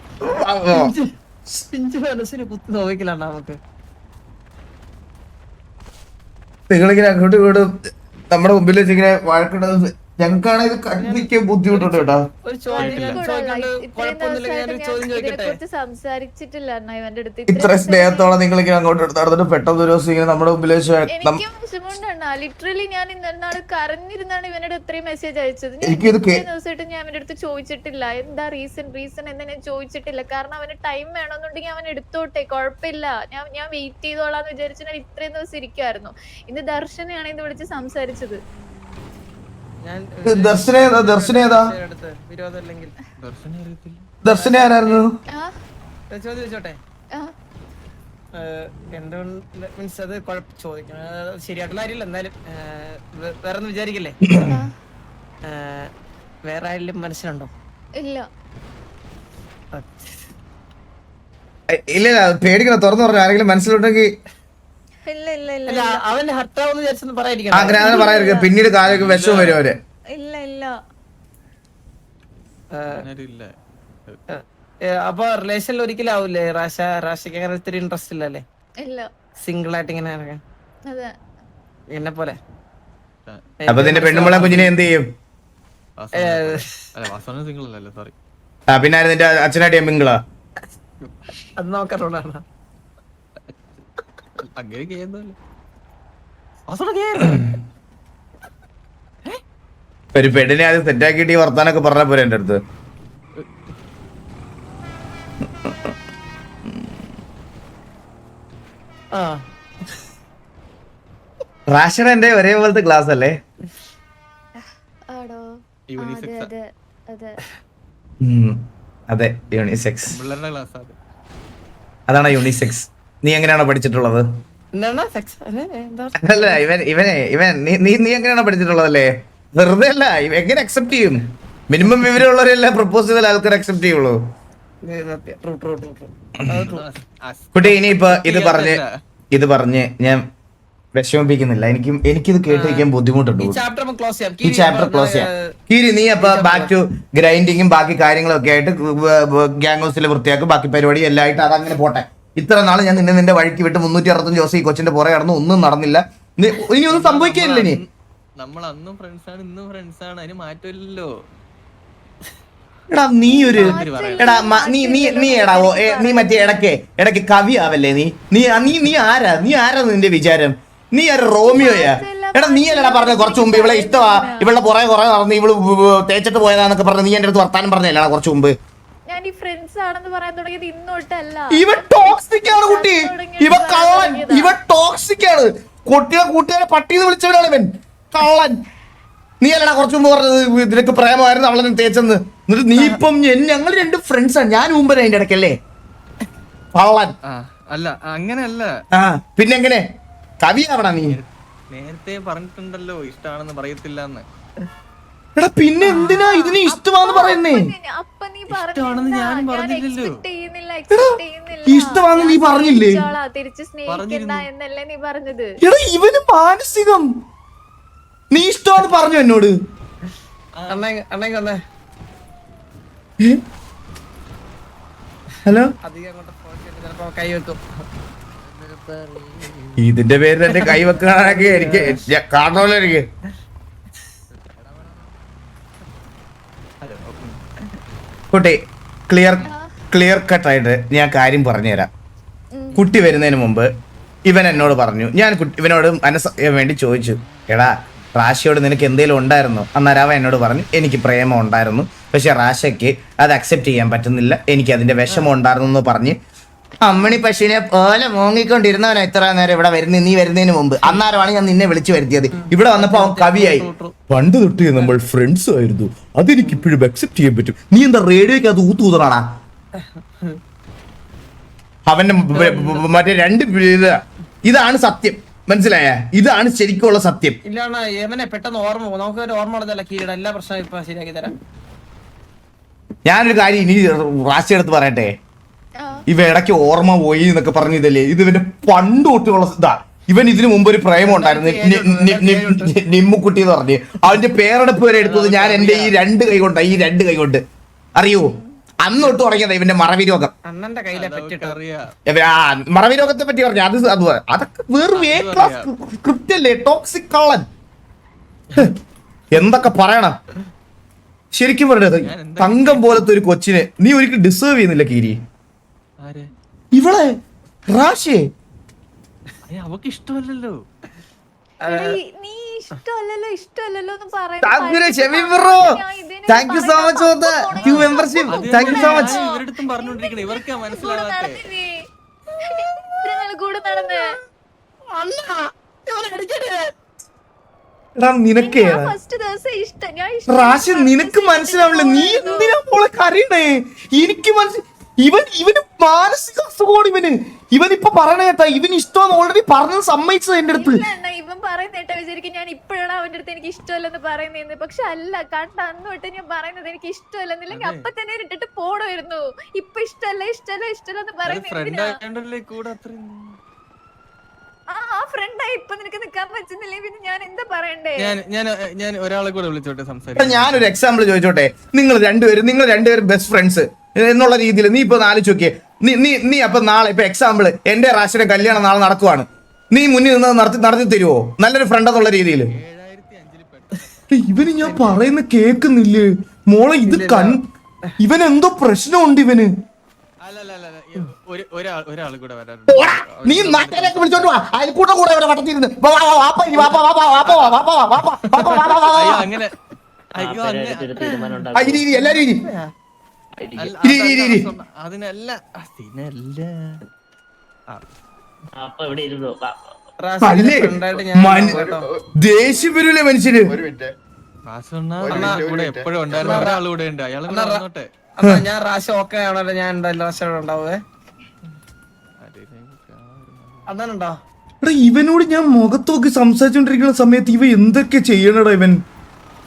പിഞ്ചു മനസ്സിന് കുത്തി നോക്കിലാണ് നമുക്ക്. നിങ്ങളിങ്ങനെ അങ്ങോട്ടും ഇങ്ങോട്ടും നമ്മുടെ മുമ്പിൽ വെച്ചിങ്ങനെ വഴക്കിടുന്നത് ഞങ്ങൾക്കാണ് ഇത് കണ്ടിരിക്കാൻ ബുദ്ധിമുട്ടുണ്ട് കേട്ടോ. ഒരു ചോദ്യം ഞാൻ ചോദിക്കണ്ട്, കുഴപ്പമൊന്നുമില്ല. ഞാനൊരു ചോദ്യം ചോദിക്കട്ടെ? സംസാരിച്ചിട്ടില്ല അണ്ണാ ഇവന്റെ അടുത്ത്. ഇത്ര സ്നേഹത്തോടെ നിങ്ങളിങ്ങനെ അങ്ങോട്ട് നടന്നിട്ട് പെട്ടെന്ന് ഒരു ദിവസം ഇങ്ങനെ നമ്മുടെ മുമ്പിൽ വെച്ച് എനിക്കും വിഷമമുണ്ടാ. ലിറ്ററലി ഞാൻ ഇന്നാണ് കരഞ്ഞിരുന്നാണ് ഇവനോട് ഇത്രയും മെസ്സേജ് അയച്ചത്. എനിക്കിത് ദിവസമായിട്ട് ഞാൻ അവന്റെ അടുത്ത് ചോദിച്ചിട്ടില്ല എന്താ റീസൺ എന്താ ഞാൻ ചോദിച്ചിട്ടില്ല. കാരണം അവന് ടൈം വേണമെന്നുണ്ടെങ്കിൽ അവൻ എടുത്തോട്ടെ, കുഴപ്പമില്ല, ഞാൻ വെയിറ്റ് ചെയ്തോളാന്ന് വിചാരിച്ചു ഞാൻ ഇത്രയും ദിവസം ഇരിക്കുവായിരുന്നു. ഇന്ന് ദർശനെയാണ് ഇത് വിളിച്ച് സംസാരിച്ചത്. ദർശന ആരായിരുന്നു? ചോദിച്ചോട്ടെ? എന്തുകൊണ്ട് മീൻസ് അത് ചോദിക്കണം ശരിയായിട്ടുള്ള കാര്യമില്ല. എന്നാലും വേറെ ഒന്നും വിചാരിക്കില്ലേ? വേറെ ആരെങ്കിലും മനസ്സിലുണ്ടോ? ഇല്ല ഇല്ല പേടിക്കണം, തുറന്നു പറഞ്ഞു. ആരെങ്കിലും മനസ്സിലുണ്ടെങ്കിൽ ഇല്ല ഇല്ല ഇല്ല അല്ല അവന്റെ ഹർട്ടാവെന്ന് വിചാരിച്ചൊന്നും പറയാതിരിക്കണം. അങ്ങനെ പറയാതിരിക്കും, പിന്നീട് കാലൊക്കെ വിഷമം വരും അവര്. ഇല്ല ഇല്ല. അപ്പൊ റിലേഷനിൽ ഒരിക്കലും ആവൂലേ റാഷയ്ക്ക് അങ്ങനെ ഒത്തിരി ഇൻട്രസ്റ്റ് ഇല്ലല്ലേ? ഇല്ല. സിംഗിൾ ആയിട്ട് ഇങ്ങനെ നടക്കാൻ അതെ എന്നെ പോലെ. അപ്പൊ നിന്റെ പെണ്ണുമ്പളെ കുഞ്ഞിനെ എന്ത് ചെയ്യും? പിന്നെ ആര് നിന്റെ അച്ഛനായിട്ട് മിങ്കിളാ? അത് നോക്കാറുള്ളതാണ്. ഒരു പെണ്ണിനെ ആദ്യം സെറ്റാക്കിയിട്ട് ഈ വർത്താനൊക്കെ പറഞ്ഞ പോലെ എന്റെ അടുത്ത്. റാഷയുടെ എന്റെ ഒരേപോലത്തെ ക്ലാസ് അല്ലേ? ആടോ അതെ അതെ അതെ യൂണിസെക്സ്. അതാണ് യൂണിസെക്സ്. നീ എങ്ങനെയാണോ പഠിച്ചിട്ടുള്ളത്? അല്ല നീ എങ്ങനെയാണോ പഠിച്ചിട്ടുള്ളതല്ലേ? വെറുതെ അല്ല, എങ്ങനെ അക്സെപ്റ്റ് ചെയ്യും? മിനിമം വിവരമുള്ളവരെല്ലാം പ്രപ്പോസ് ചെയ്താൽ ആൾക്കാർ അക്സെപ്റ്റ് ചെയ്യുള്ളൂ. കുട്ടി ഇനിയിപ്പോ ഇത് പറഞ്ഞ് ഞാൻ വിഷമിപ്പിക്കുന്നില്ല. എനിക്കിത് കേട്ടിരിക്കാൻ ബുദ്ധിമുട്ടുണ്ട്. ഈ ചാപ്റ്റർ ക്ലോസ് ചെയ്യാം. കീരി നീ അപ്പൊ ബാക്ക് ടു ഗ്രൈൻഡിങ്ങും ബാക്കി കാര്യങ്ങളും ഒക്കെ ആയിട്ട് ഗ്യാങ് ഹൗസിൽ വൃത്തിയാക്കും, ബാക്കി പരിപാടി എല്ലാം ആയിട്ട് അതങ്ങനെ പോട്ടെ. ഇത്ര നാള് ഞാൻ നിന്റെ വഴിക്ക് വിട്ട് 365 ദിവസം ഈ കൊച്ചിന്റെ പുറകെ നടന്നു, ഒന്നും നടന്നില്ല. ഇനി ഒന്നും സംഭവിക്കാനില്ല. ഇനി നമ്മൾ അന്നും ഫ്രണ്ട്സാണ് ഇന്നും ഫ്രണ്ട്സാണ്, അതിന് മാറ്റമില്ലല്ലോ. എടാ നീ ഒരു നീ മറ്റേ ഇടയ്ക്ക് കവി ആവല്ലേ? നീ ആരാ നിന്റെ വിചാരം? നീ ആര് റോമിയോയാ? എടാ നീ അല്ലടാ പറഞ്ഞ കുറച്ച് മുമ്പ് ഇവളെ ഇഷ്ടമാ, ഇവളുടെ പുറകെ കുറെ നടന്ന് ഇവള് തേച്ചിട്ട് പോയതാന്നൊക്കെ പറഞ്ഞ് നീ എന്റെ അടുത്ത് വർത്താനം പറഞ്ഞല്ലടാ കുറച്ച് മുമ്പ്. ഞാൻ ഈ ഫ്രണ്ട്സ് ആണെന്ന് പറയാൻ തുടങ്ങിയത് ഇന്നോട്ടല്ല. ഇവ ടോക്സിക് ആണ് കുട്ടി, ഇവ കള്ളൻ, ഇവ ടോക്സിക് ആണ്. കൂട്ടുകാരെ പട്ടിന്ന് വിളിച്ചവനാണ് ഇവൻ, കള്ളൻ. നീ അല്ലടാ കുറച്ചു മുമ്പ് പറഞ്ഞത് ഇതിനൊക്കെ പ്രേമമായിരുന്നു അവളെ തേച്ചെന്ന്. എന്നിട്ട് നീ ഇപ്പം ഞങ്ങൾ രണ്ട് ഫ്രണ്ട്സ് ആണ്, ഞാൻ മുമ്പ് അതിന്റെ ഇടയ്ക്കല്ലേ കള്ളൻ? അല്ല അങ്ങനെയല്ല. പിന്നെ എങ്ങനെ കവിയാവണ? നീ നേരത്തെ പറഞ്ഞിട്ടുണ്ടല്ലോ ഇഷ്ടമാണെന്ന് പറയത്തില്ല എന്ന്. എടാ പിന്നെ എന്തിനാ ഇതിന് ഇഷ്ടമാണെന്ന് പറയുന്നേ? ഇഷ്ടമാണെന്ന് ഞാനും പറഞ്ഞില്ലല്ലോ. ഇഷ്ടമാണെന്ന് നീ പറഞ്ഞില്ലേ? തിരിച്ച് സ്നേഹിക്കണ്ട എന്നല്ലേ നീ പറഞ്ഞത്? എടാ ഇവന് മാനസികം. നീ ഇഷ്ടമാണെന്ന് പറഞ്ഞു എന്നോട്. ഹലോ, കൈ വെക്കും. ഇതിന്റെ പേരിൽ എന്റെ കൈ വെക്കാനൊക്കെ എനിക്ക് കാണണമല്ലോ. എനിക്ക് കുട്ടി ക്ലിയർ കട്ടായിട്ട് ഞാൻ കാര്യം പറഞ്ഞുതരാം. കുട്ടി വരുന്നതിന് മുമ്പ് ഇവൻ എന്നോട് പറഞ്ഞു, ഞാൻ ഇവനോട് മനസ്സറിയാൻ വേണ്ടി ചോദിച്ചു, എടാ റാഷയോട് നിനക്ക് എന്തെങ്കിലും ഉണ്ടായിരുന്നോ? അന്നേരം അവൻ എന്നോട് പറഞ്ഞു എനിക്ക് പ്രേമം ഉണ്ടായിരുന്നു, പക്ഷെ റാഷയ്ക്ക് അത് അക്സെപ്റ്റ് ചെയ്യാൻ പറ്റുന്നില്ല, എനിക്ക് അതിന്റെ വിഷമം ഉണ്ടായിരുന്നു എന്ന് പറഞ്ഞ് അമ്മണി പശുവിനെ പോലെ മോങ്ങിക്കൊണ്ടിരുന്നവനാ ഇത്ര നേരം ഇവിടെ നീ വരുന്നതിന് മുമ്പ്. അന്നേരമാണ് ഞാൻ നിന്നെ വിളിച്ചു വരുത്തിയത്. ഇവിടെ വന്നപ്പോ അവൻ കവിയായി. പണ്ട് തൊട്ട് നമ്മൾ ഫ്രണ്ട്സ് ആയിരുന്നു, അതെനിക്ക് ഇപ്പോഴും അക്സെപ്റ്റ് ചെയ്യാൻ പറ്റും. നീ എന്താ റേഡിയോക്ക് അത് ഊത്തൂതണാ? അവന്റെ മറ്റേ രണ്ട് ഇതാണ് സത്യം, മനസ്സിലായ? ഇതാണ് ശരിക്കുള്ള സത്യം. ഇല്ലാണ യമനെ പെട്ടെന്ന് ഓർമ്മ പോകും. നമുക്ക് ഒരു ഓർമ്മ ഉള്ളതല്ല കീരിയുടെ എല്ലാ പ്രശ്നവും ഇപ്പൊ ശരിയാക്കി തരാം. ഞാനൊരു കാര്യം ഇനി റാശി എടുത്ത് പറയട്ടെ. ഇവ ഇടയ്ക്ക് ഓർമ്മ പോയി എന്നൊക്കെ പറഞ്ഞിതല്ലേ, ഇത് ഇവന്റെ പണ്ട് തൊട്ടുള്ള ഇതാ. ഇവൻ ഇതിനു മുമ്പ് ഒരു പ്രേമം ഉണ്ടായിരുന്നു, നിമ്മുക്കുട്ടി എന്ന് പറഞ്ഞ്. അവന്റെ പേരെടുപ്പ് വരെ എടുത്തത് ഞാൻ എന്റെ ഈ രണ്ട് കൈ കൊണ്ട് അറിയോ? അന്ന് തൊട്ട് തുടങ്ങിയതാ ഇവന്റെ മറവി രോഗം. അണ്ണന്റെ കയ്യിലെ പറ്റിട്ട് മറവി രോഗത്തെ പറ്റി പറഞ്ഞു. അതൊക്കെ വെറും എ ക്ലാസ് സ്ക്രിപ്റ്റ് അല്ലേ, ടോക്സിക് കള്ളൻ. എന്തൊക്കെ പറയണം ശരിക്കും പറഞ്ഞത്. തങ്കം പോലത്തെ ഒരു കൊച്ചിനെ നീ ഒരിക്കലും ഡിസേർവ് ചെയ്യുന്നില്ല കീരി. ഇവളെ റാഷിയെ അവക്ക് ഇഷ്ടമല്ലല്ലോ. നീ ഇഷ്ടമല്ലല്ലോ എന്ന് ഇവരടുത്തും പറഞ്ഞോണ്ടിരിക്കണേ, ഇവർക്കാ മനസ്സിലാവാത്തെ. കൂടെ നടന്നേ നിനക്ക് ഫസ്റ്റ് ദിവസം റാഷി നിനക്ക് മനസ്സിലാവില്ല. നീ എന്തിനാ മോളെ കരയണേ? എനിക്ക് ഇവന് മാനസിക അസുഖമാണ്. ഇവനിപ്പൊ പറയണ കേട്ടാ ഇവന് ഇഷ്ടമെന്ന് ഓൾറെഡി പറഞ്ഞത് സമ്മതിച്ചത് എന്റെ അടുത്ത്. ഇവൻ പറയുന്നേട്ടാ വിചാരിക്കും ഞാൻ ഇപ്പോഴാണ് അവന്റെ അടുത്ത് എനിക്ക് ഇഷ്ടമല്ലെന്ന് പറയുന്നതെന്ന്. പക്ഷെ അല്ല, കണ്ട അന്ന് തൊട്ട് ഞാൻ പറയുന്നത് എനിക്ക് ഇഷ്ടമല്ലെന്നില്ലെങ്കിൽ അപ്പൊ തന്നെ ഇട്ടിട്ട് പോടുമായിരുന്നു. ഇപ്പൊ ഇഷ്ടമല്ലെന്ന് പറയുന്നത് ആ ഫ്രണ്ടായി ഇപ്പൊ നിനക്ക് നിക്കാൻ പറ്റുന്നില്ലേ, പിന്നെ ഞാൻ എന്താ പറയണ്ടേ? ഞാൻ ഒരാളെ കൂടെ വിളിച്ചോട്ടെ സംസാരിക്കാം. ഞാനൊരു എക്സാമ്പിൾ ചോദിച്ചോട്ടെ. നിങ്ങൾ രണ്ടുപേരും ബെസ്റ്റ് ഫ്രണ്ട്സ് എന്നുള്ള രീതിയിൽ നീ ഇപ്പൊ ആലോചിച്ച് നോക്കിയേ. നീ അപ്പൊ നാളെ ഇപ്പൊ എക്സാമ്പിൾ എന്റെ റാഷിയുടെ കല്യാണം നാളെ നടക്കുവാണ്. നീ മുന്നിൽ നിന്ന് നടത്തി തരുവോ നല്ലൊരു ഫ്രണ്ട് എന്നുള്ള രീതിയിൽ? ഇവന് ഞാൻ പറയുന്ന കേക്കുന്നില്ലേ മോളെ? ഇത് ഇവൻ എന്തോ പ്രശ്നമുണ്ട് ഇവന്. ഒരാൾ കൂടെ വരാറുണ്ട്. നീ നാട്ടിലേക്ക് വിളിച്ചോണ്ട് വാ, അയൽക്കൂട്ടം കൂടെ ഇവിടെ വട്ടത്തിരുന്ന് അങ്ങനെ എല്ലാരും അതിനല്ല ദേഷ്യം വരൂലേ മനുഷ്യന്? കൂടെ എപ്പോഴും ഉണ്ടായിരുന്ന ഒരാൾ കൂടെ ഉണ്ട്, അയാൾ വന്നോട്ടെ. ഞാൻ റാശ ഓക്കെ ആണല്ലോ, ഞാൻ എന്തായാലും റാശ ഉണ്ടാവേ. അതാണുണ്ടോ? എടാ ഇവനോട് ഞാൻ മുഖത്തോക്കി സംസാരിച്ചോണ്ടിരിക്കുന്ന സമയത്ത് ഇവ എന്തൊക്കെ ചെയ്യണടാ ഇവൻ?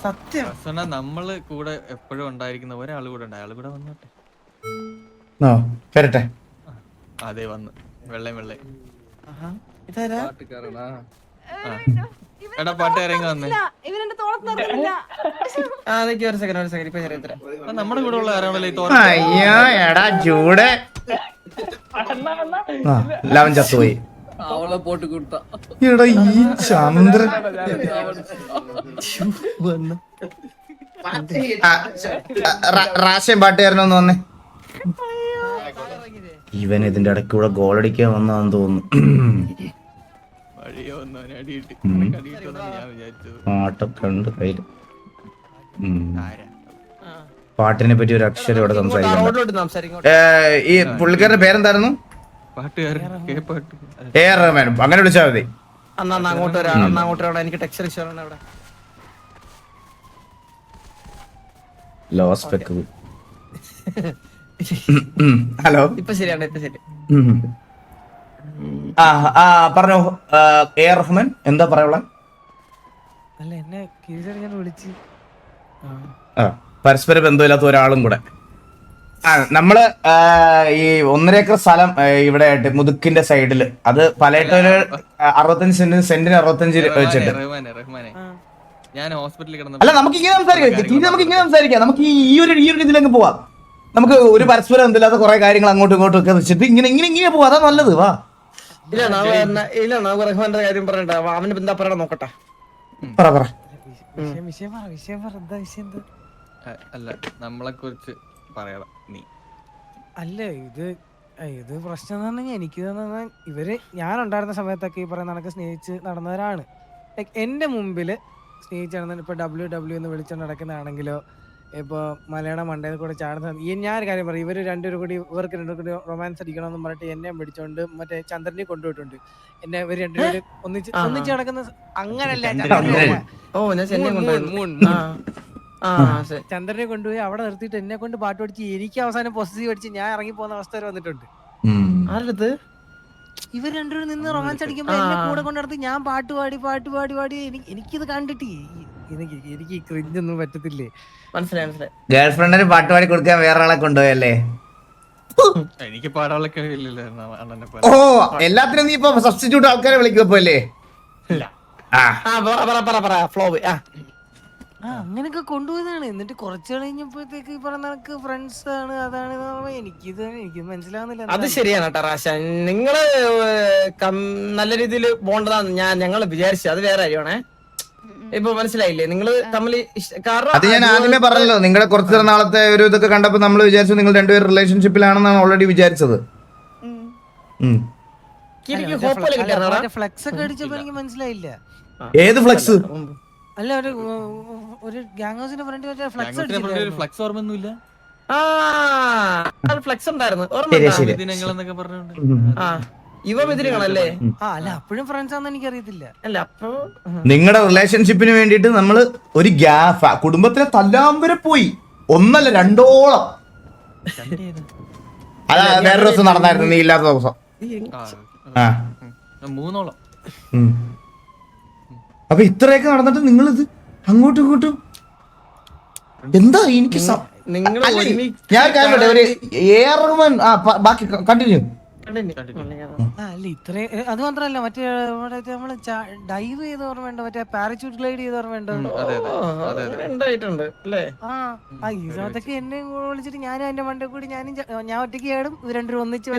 സത്യം നമ്മള് കൂടെ എപ്പോഴും ഉണ്ടായിരിക്കുന്ന ഒരാൾ കൂടെ ഉണ്ട്, അയാൾ കൂടെ വന്നോട്ടെ. വരട്ടെ. അതെ വന്ന് വെള്ളേ ഇതാരാ? എടാ പാട്ടുകാരെങ്ങ വന്നേ. ഒരു സെക്കൻഡ് ഇപ്പൊ ചെറിയ നമ്മുടെ കൂടെ ഉള്ള ആരാണല്ലോ ഈ അയ്യോ എടാ ചൂട്. ലവൻ ചത്തുപോയി. അവളെ പോട്ട് കൊടുത്ത എടാ ഈ ചന്ദ്രൻ റാശയും പാട്ടുകാരനൊന്ന് വന്നേ. ഇവൻ ഇതിന്റെ ഇടയ്ക്ക് കൂടെ ഗോളടിക്കാൻ വന്നാന്ന് തോന്നുന്നു. പാട്ടൊക്കെ ഉണ്ട് കയ്യില്. പാട്ടിനെ പറ്റി ഒരു അക്ഷരം ഇവിടെ സംസാരിക്കാം. ഈ പുള്ളിക്കാരന്റെ പേരെന്തായിരുന്നു? AR റഹ്മാൻ. അങ്ങനെ വിളിച്ചാൽ മതി. അങ്ങോട്ട് വരാം. എനിക്ക് ടെക്സ്ചർ ഇഷ്യൂണ് അവിടെ. ഹലോ, ഇപ്പൊ ശരിയാണ്. ശരി പറഞ്ഞോ. AR റഹ്മാൻ എന്താ പറയാ? അല്ല എന്നെ ഞാൻ വിളിച്ച് പരസ്പര ബന്ധമില്ലാത്ത ഒരാളും കൂടെ. നമ്മള് ഈ 1.5 ഏക്കർ സ്ഥലം ഇവിടെ ആയിട്ട് മുതുക്കിന്റെ സൈഡില്, അത് പലയിട്ടൊരു 65 സെന്റിന് 65 വെച്ചിട്ട്. ഞാൻ ഹോസ്പിറ്റലിൽ കിടന്നു. അല്ല നമുക്ക് ഇങ്ങനെ സംസാരിക്കാം. നമുക്ക് ഈ ഒരു ഇതിലങ്ങ് പോവാം. നമുക്ക് ഒരു പരസ്പരം എന്തില്ലാത്ത കുറെ കാര്യങ്ങൾ അങ്ങോട്ടും ഇങ്ങോട്ടും ഒക്കെ വെച്ചിട്ട് ഇങ്ങനെ പോവാ. അതാ നല്ലത്. വാ. ഇല്ല റഹ്മാന്റെ കാര്യം പറയണ്ട. അവന് എന്താ പറയണ നോക്കട്ടെ. പറ. അല്ല നമ്മളെ കുറിച്ച് പറയണം നീ. അല്ല ഇത് പ്രശ്നം എന്ന് പറഞ്ഞാൽ എനിക്ക് ഇവര് ഞാൻ ഉണ്ടായിരുന്ന സമയത്തൊക്കെ ഈ പറയുന്ന കണക്ക് സ്നേഹിച്ച് നടന്നവരാണ്. ലൈക്ക് എന്റെ മുമ്പിൽ സ്നേഹിച്ച് നടന്ന ഇപ്പൊ WW എന്ന് വിളിച്ചു നടക്കുന്നതാണെങ്കിലോ ഇപ്പൊ മലയാള മണ്ടയിൽ കൂടെ ചാടുന്ന ഞാൻ ഒരു കാര്യം പറയും, ഇവർക്ക് രണ്ടുപേരും കൂടി റൊമാൻസ് അടിക്കണമെന്ന് പറഞ്ഞിട്ട് എന്നെ പിടിച്ചോണ്ട് മറ്റേ ചന്ദ്രനെ കൊണ്ടുപോയിട്ടുണ്ട്. എന്നെ ഇവർ രണ്ടുപേരും ഒന്നിച്ച് നടക്കുന്ന അങ്ങനല്ല, ഓ ഞാൻ ചെന്നൈ ചന്ദ്രനെ കൊണ്ടുപോയി അവിടെ നിർത്തിയിട്ട് എന്നെ കൊണ്ട് പാട്ട് പഠിച്ച് എനിക്ക് അവസാനം പൊസസീവ് അടിച്ച് ഞാൻ ഇറങ്ങി പോകുന്ന അവസ്ഥ വരെ വന്നിട്ടുണ്ട്. ആരടുത്ത് ഇവർ രണ്ടുപേരും നിന്ന് റൊമാൻസ് അടിക്കുമ്പോ എന്നെ കൂടെ കൊണ്ടെടുത്ത് ഞാൻ പാട്ട് പാടി എനിക്കിത് കണ്ടിട്ട് എനിക്ക് ക്രിഞ്ചൊന്നും പറ്റത്തില്ലേ. മനസ്സിലായി. ഗേൾ ഫ്രണ്ടിന് പാട്ട് പാടി കൊടുക്കാൻ വേറെ ആളെ കൊണ്ടുപോയല്ലേ? എനിക്ക് പാടാനുള്ള കഴിവില്ലല്ലോ അണ്ണനെ പോലെ. ഓ, എല്ലാത്തിനും നീ ഇപ്പൊ സബ്സ്റ്റിറ്റ്യൂട്ട് ആൾക്കാരെ വിളിക്കുമ്പോ അല്ലേ? ഫ്ലോവ് അങ്ങനെയൊക്കെ കൊണ്ടുപോയതാണ്. എന്നിട്ട് കുറച്ച് കഴിഞ്ഞപ്പോഴത്തേക്ക് ഈ പറഞ്ഞ ഫ്രണ്ട്സ് ആണ് അതാണ് എനിക്ക് മനസ്സിലാവുന്നില്ല. അത് ശരിയാണ് കേട്ടോ റാശ, നിങ്ങള് നല്ല രീതിയിൽ പോണ്ടതാന്ന് ഞങ്ങള് വിചാരിച്ചു. അത് വേറെ കാര്യമാണേ. ഇപ്പൊ മനസ്സിലായില്ലേ നിങ്ങള് തമ്മിൽ അത് ഞാൻ ആദ്യമേ പറഞ്ഞല്ലോ, നിങ്ങളെ കുറച്ച് നാളത്തെ ഒരു ഇതൊക്കെ കണ്ടപ്പോ നമ്മൾ വിചാരിച്ചു നിങ്ങൾ രണ്ടുപേരും റിലേഷൻഷിപ്പിലാണെന്നാണ് ഓൾറെഡി വിചാരിച്ചത്. ഫ്ലെക്സ് ഒക്കെ അടിച്ചപ്പോ എനിക്ക് മനസ്സിലായില്ല. ഏത് ഫ്ലെക്സ്? അല്ല ഒരു ഗ്യാങ് ഹൗസിന്റെ ഫ്രണ്ട് ഫ്ലെക്സ് ഫ്ലക്സ് ഓർമ്മയൊന്നുമില്ല. ഫ്ലെക്സ് ഉണ്ടായിരുന്നു ദിനങ്ങളെന്നൊക്കെ പറഞ്ഞോണ്ട് യുവമിതിരികളല്ലേ? അല്ല അപ്പോഴും ഫ്രണ്ട്സ് ആണെന്ന് എനിക്കറിയത്തില്ല. അല്ല അപ്പൊ നിങ്ങളുടെ റിലേഷൻഷിപ്പിന് വേണ്ടിട്ട് നമ്മള് ഒരു കുടുംബത്തിലെ തല്ലാൻ വരെ പോയി, ഒന്നല്ല രണ്ടോളം. അതാ വേറൊരു ദിവസം നടന്നായിരുന്നു, നീ ഇല്ലാത്ത ദിവസം. മൂന്നോളം. അപ്പൊ ഇത്രയൊക്കെ നടന്നിട്ട് നിങ്ങൾ ഇത് അങ്ങോട്ടും ഇങ്ങോട്ടും എന്താ? എനിക്ക് ഞാൻ കാണട്ടെ ഒരു ഏറെമാൻ. ബാക്കി കണ്ടിന്യൂ. അല്ല ഇത്രയും അത് മാത്രല്ല, മറ്റേ നമ്മള് ഡൈവ് ചെയ്ത് ഓർമ്മയുണ്ടോ? മറ്റേ പാരച്യൂട്ട് ഗ്ലൈഡ് ചെയ്ത് ഓർമ്മയുണ്ടോ? ഈ സമയത്തൊക്കെ എന്നെ വിളിച്ചിട്ട് ഞാനും എന്റെ മണ്ടേ കൂടി ഞാൻ ഒറ്റയ്ക്ക് ചാടും, ഇത് രണ്ടും ഒന്നിച്ച്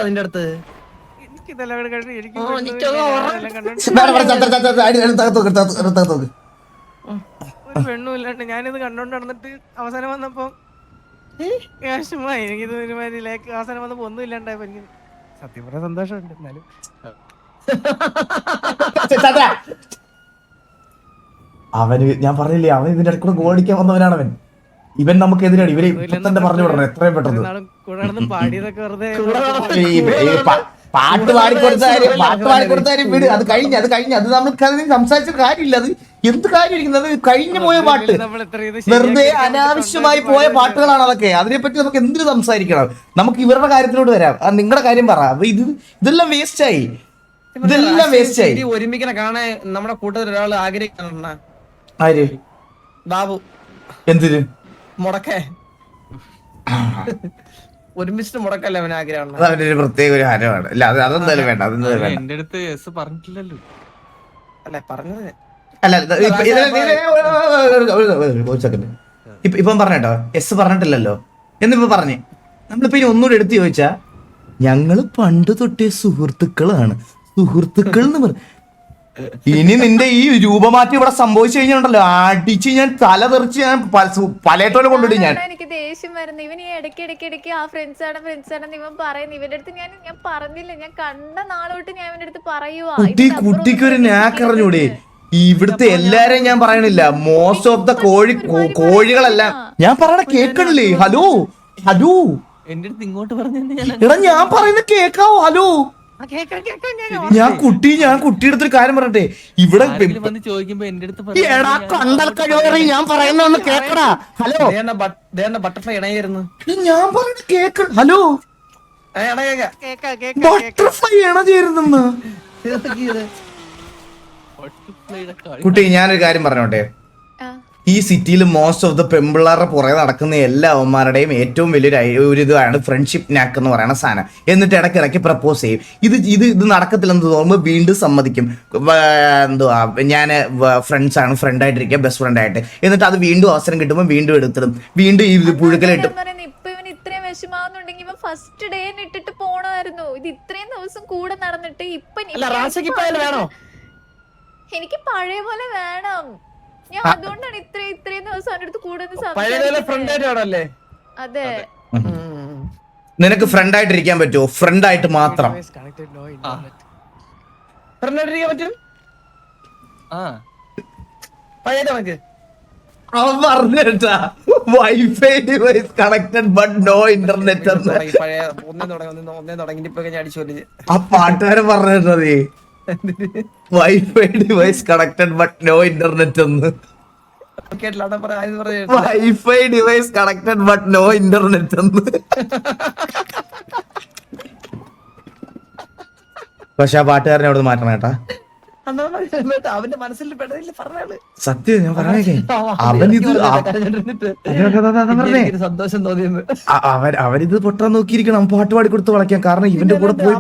അതിന്റെ അടുത്ത് എനിക്ക് തലവിടെ കണ്ടു. എനിക്ക് ഒരു പെണ്ണും ഇല്ലാണ്ട് ഞാനിത് കണ്ടോണ്ട് നടന്നിട്ട് അവസാനം വന്നപ്പോ എനിക്കിത് ഒരുമാതിരി അവസാനം വന്നപ്പോ ഒന്നും ഇല്ലാണ്ടായപ്പോ എനിക്ക് സത്യം പറഞ്ഞ സന്തോഷമുണ്ട്. എന്നാലും അവന് ഞാൻ പറഞ്ഞില്ലേ, അവൻ ഇതിന്റെ ഇടയ്ക്കൂടെ ഗോളിക്കാൻ വന്നവനാണ് അവൻ. ഇവൻ നമുക്ക് എതിരാണ്. ഇവര് ഇപ്പൊ തന്നെ പറഞ്ഞു വിടണം എത്രയും പെട്ടെന്ന്. കൂടെ നടന്ന് പാടിയതൊക്കെ വെറുതെ പാട്ട് പാടിക്കൊടുത്താലും വീട് അത് കഴിഞ്ഞ് അത് നമുക്ക് സംസാരിച്ച കാര്യമില്ല. അത് എന്ത് കാര്യമായിരിക്കുന്നത്? കഴിഞ്ഞു പോയ പാട്ട്, വെറുതെ അനാവശ്യമായി പോയ പാട്ടുകളാണ് അതൊക്കെ. അതിനെപ്പറ്റി നമുക്ക് എന്തിനു സംസാരിക്കണം? നമുക്ക് ഇവരുടെ കാര്യത്തിലോട്ട് വരാം. നിങ്ങളുടെ കാര്യം പറ. അപ്പൊ ഇതെല്ലാം വേസ്റ്റ് ആയി. ഒരുമിക്കണ കാണാൻ നമ്മുടെ കൂട്ടത്തിൽ ഒരാൾ ആഗ്രഹിക്കണ. ആര്? ബാബു. എന്തിന്? മുടക്കേ ഒരുമിച്ചിട്ട് മുടക്കല്ലേ അവൻ ആഗ്രഹം. അത് അവന്റെ ഒരു പ്രത്യേക ഒരു ഹരമാണ്. അല്ല അതെന്തായാലും വേണ്ട, അതെന്തായാലും വേണ്ട. എന്റെ അടുത്ത് എസ് പറഞ്ഞിട്ടില്ലല്ലോ. അല്ലെ പറഞ്ഞത് അല്ല ഒരു സെക്കൻഡ്. ഇപ്പം പറഞ്ഞോ, എസ് പറഞ്ഞിട്ടില്ലല്ലോ എന്നിപ്പോ പറഞ്ഞേ. നമ്മളിപ്പോ ഇനി ഒന്നുകൂടെ എടുത്ത് ചോദിച്ചാ, ഞങ്ങള് പണ്ട് തൊട്ടേ സുഹൃത്തുക്കളാണ്, സുഹൃത്തുക്കൾ എന്ന് പറഞ്ഞു. ഇനി നിന്റെ ഈ രൂപമാറ്റം ഇവിടെ സംഭവിച്ചു കഴിഞ്ഞാണ്ടല്ലോ, അടിച്ച് ഞാൻ തല തെറിച്ച് ഞാൻ പലയിട്ടോലെ കൊണ്ടിടും ഞാൻ. എനിക്ക് ദേഷ്യം വരുന്നു. ഇവൻ ഈ ഇടയ്ക്ക് ആ ഫ്രണ്ട്സ് ആണ് ഇവൻ പറയുന്നു. ഇവന്റെ അടുത്ത് ഞാൻ പറഞ്ഞില്ല, ഞാൻ കണ്ട നാളോട്ട് ഞാൻ ഇവന്റെ അടുത്ത് പറയുവാ. കുട്ടിക്ക് ഒരു നാക്കറിഞ്ഞൂടെ? ഇവിടുത്തെ എല്ലാരെയും ഞാൻ പറയണില്ല, മോസ്റ്റ് ഓഫ് ദ കോഴികളെല്ലാം ഞാൻ പറയണ കേക്കണില്ലേ? ഹലോ എന്റെ അടുത്ത് ഇങ്ങോട്ട് പറഞ്ഞു. എടാ ഞാൻ പറയുന്ന കേക്കാവോ? ഹലോ, ഞാൻ കുട്ടിയുടെ അടുത്തൊരു കാര്യം പറയട്ടെ. ഇവിടെ ചോദിക്കുമ്പോ എന്റെ അടുത്ത് എടാ കണ്ടൽ കഴിവറി ഞാൻ പറയുന്ന കേക്കടാ. ഹലോ, ബട്ടർഫ്ലൈ ഇണയായിരുന്നു ഞാൻ പറയുന്ന കേക്ക്. ഹലോ, ബട്ടർഫ്ലൈ ഇണ ചേരുന്നെന്ന്. കുട്ടി ഞാനൊരു കാര്യം പറഞ്ഞോട്ടെ. ഈ സിറ്റിയിൽ മോസ്റ്റ് ഓഫ് ദ പെമ്പിള്ളാരുടെ പുറകെ നടക്കുന്ന എല്ലാ അവന്മാരുടെയും ഏറ്റവും വലിയൊരു ഇതാണ് ഫ്രണ്ട്ഷിപ്പ് നാക്ക് എന്ന് പറയുന്ന സാധനം. എന്നിട്ട് ഇടയ്ക്കിടയ്ക്ക് പ്രപ്പോസ് ചെയ്യും. ഇത് നടക്കത്തില്ലെന്ന് തോന്നുമ്പോൾ വീണ്ടും സമ്മതിക്കും. എന്തുവാ, ഞാൻ ഫ്രണ്ട്സാണ്, ഫ്രണ്ടായിട്ടിരിക്കുക, ബെസ്റ്റ് ഫ്രണ്ടായിട്ട്. എന്നിട്ട് അത് വീണ്ടും അവസരം കിട്ടുമ്പോൾ വീണ്ടും എടുത്തിടും, വീണ്ടും ഈ പുഴുക്കലിട്ടും. ഇത്രയും വിഷമാവുന്നുണ്ടെങ്കിൽ ഇവ ഫസ്റ്റ് ഡേ ഇട്ടിട്ട് പോണമായിരുന്നു. ഇത് ഇത്രയും ദിവസം കൂടെ നടന്നിട്ട് ഇപ്പൊ എനിക്ക് പഴയ പോലെ വേണം. ഞാൻ അതുകൊണ്ടാണ് ഇത്രയും ദിവസം അവന്റെ അടുത്ത് കൂടെ അതെ. നിനക്ക് ഫ്രണ്ട് ആയിട്ടിരിക്കാൻ പറ്റുമോ? ഫ്രണ്ട് ആയിട്ട് മാത്രം. പഴയ നമുക്ക് അവൻ പറഞ്ഞേട്ടാ wifi device connected but no internet എന്ന്. പഴയ ഒന്നേ തുടങ്ങി ഇപ്പൊ ഞാൻ അടിച്ചു കൊല്ലിച്ച് ആ പാട്ടുകാരൻ പറഞ്ഞേ wifi device connected but no internet എന്ന്. കേട്ടില്ല wifi device connected but no internet എന്ന്. പക്ഷെ ആ പാട്ടുകാരനെ അവിടെ മാറ്റണം കേട്ടാ. അവന്റെ മനസ്സിൽ പെടയില്ല പറഞ്ഞാള് സത്യം ഞാൻ പറഞ്ഞേ അവനിത് പറഞ്ഞേ സന്തോഷം തോന്നിയെന്ന് അവരിത് പൊട്ടാൻ നോക്കിയിരിക്കണം. പാട്ട് പാടി കൊടുത്ത് വളയ്ക്കാം. കാരണം ഇവന്റെ കൂടെ പോയി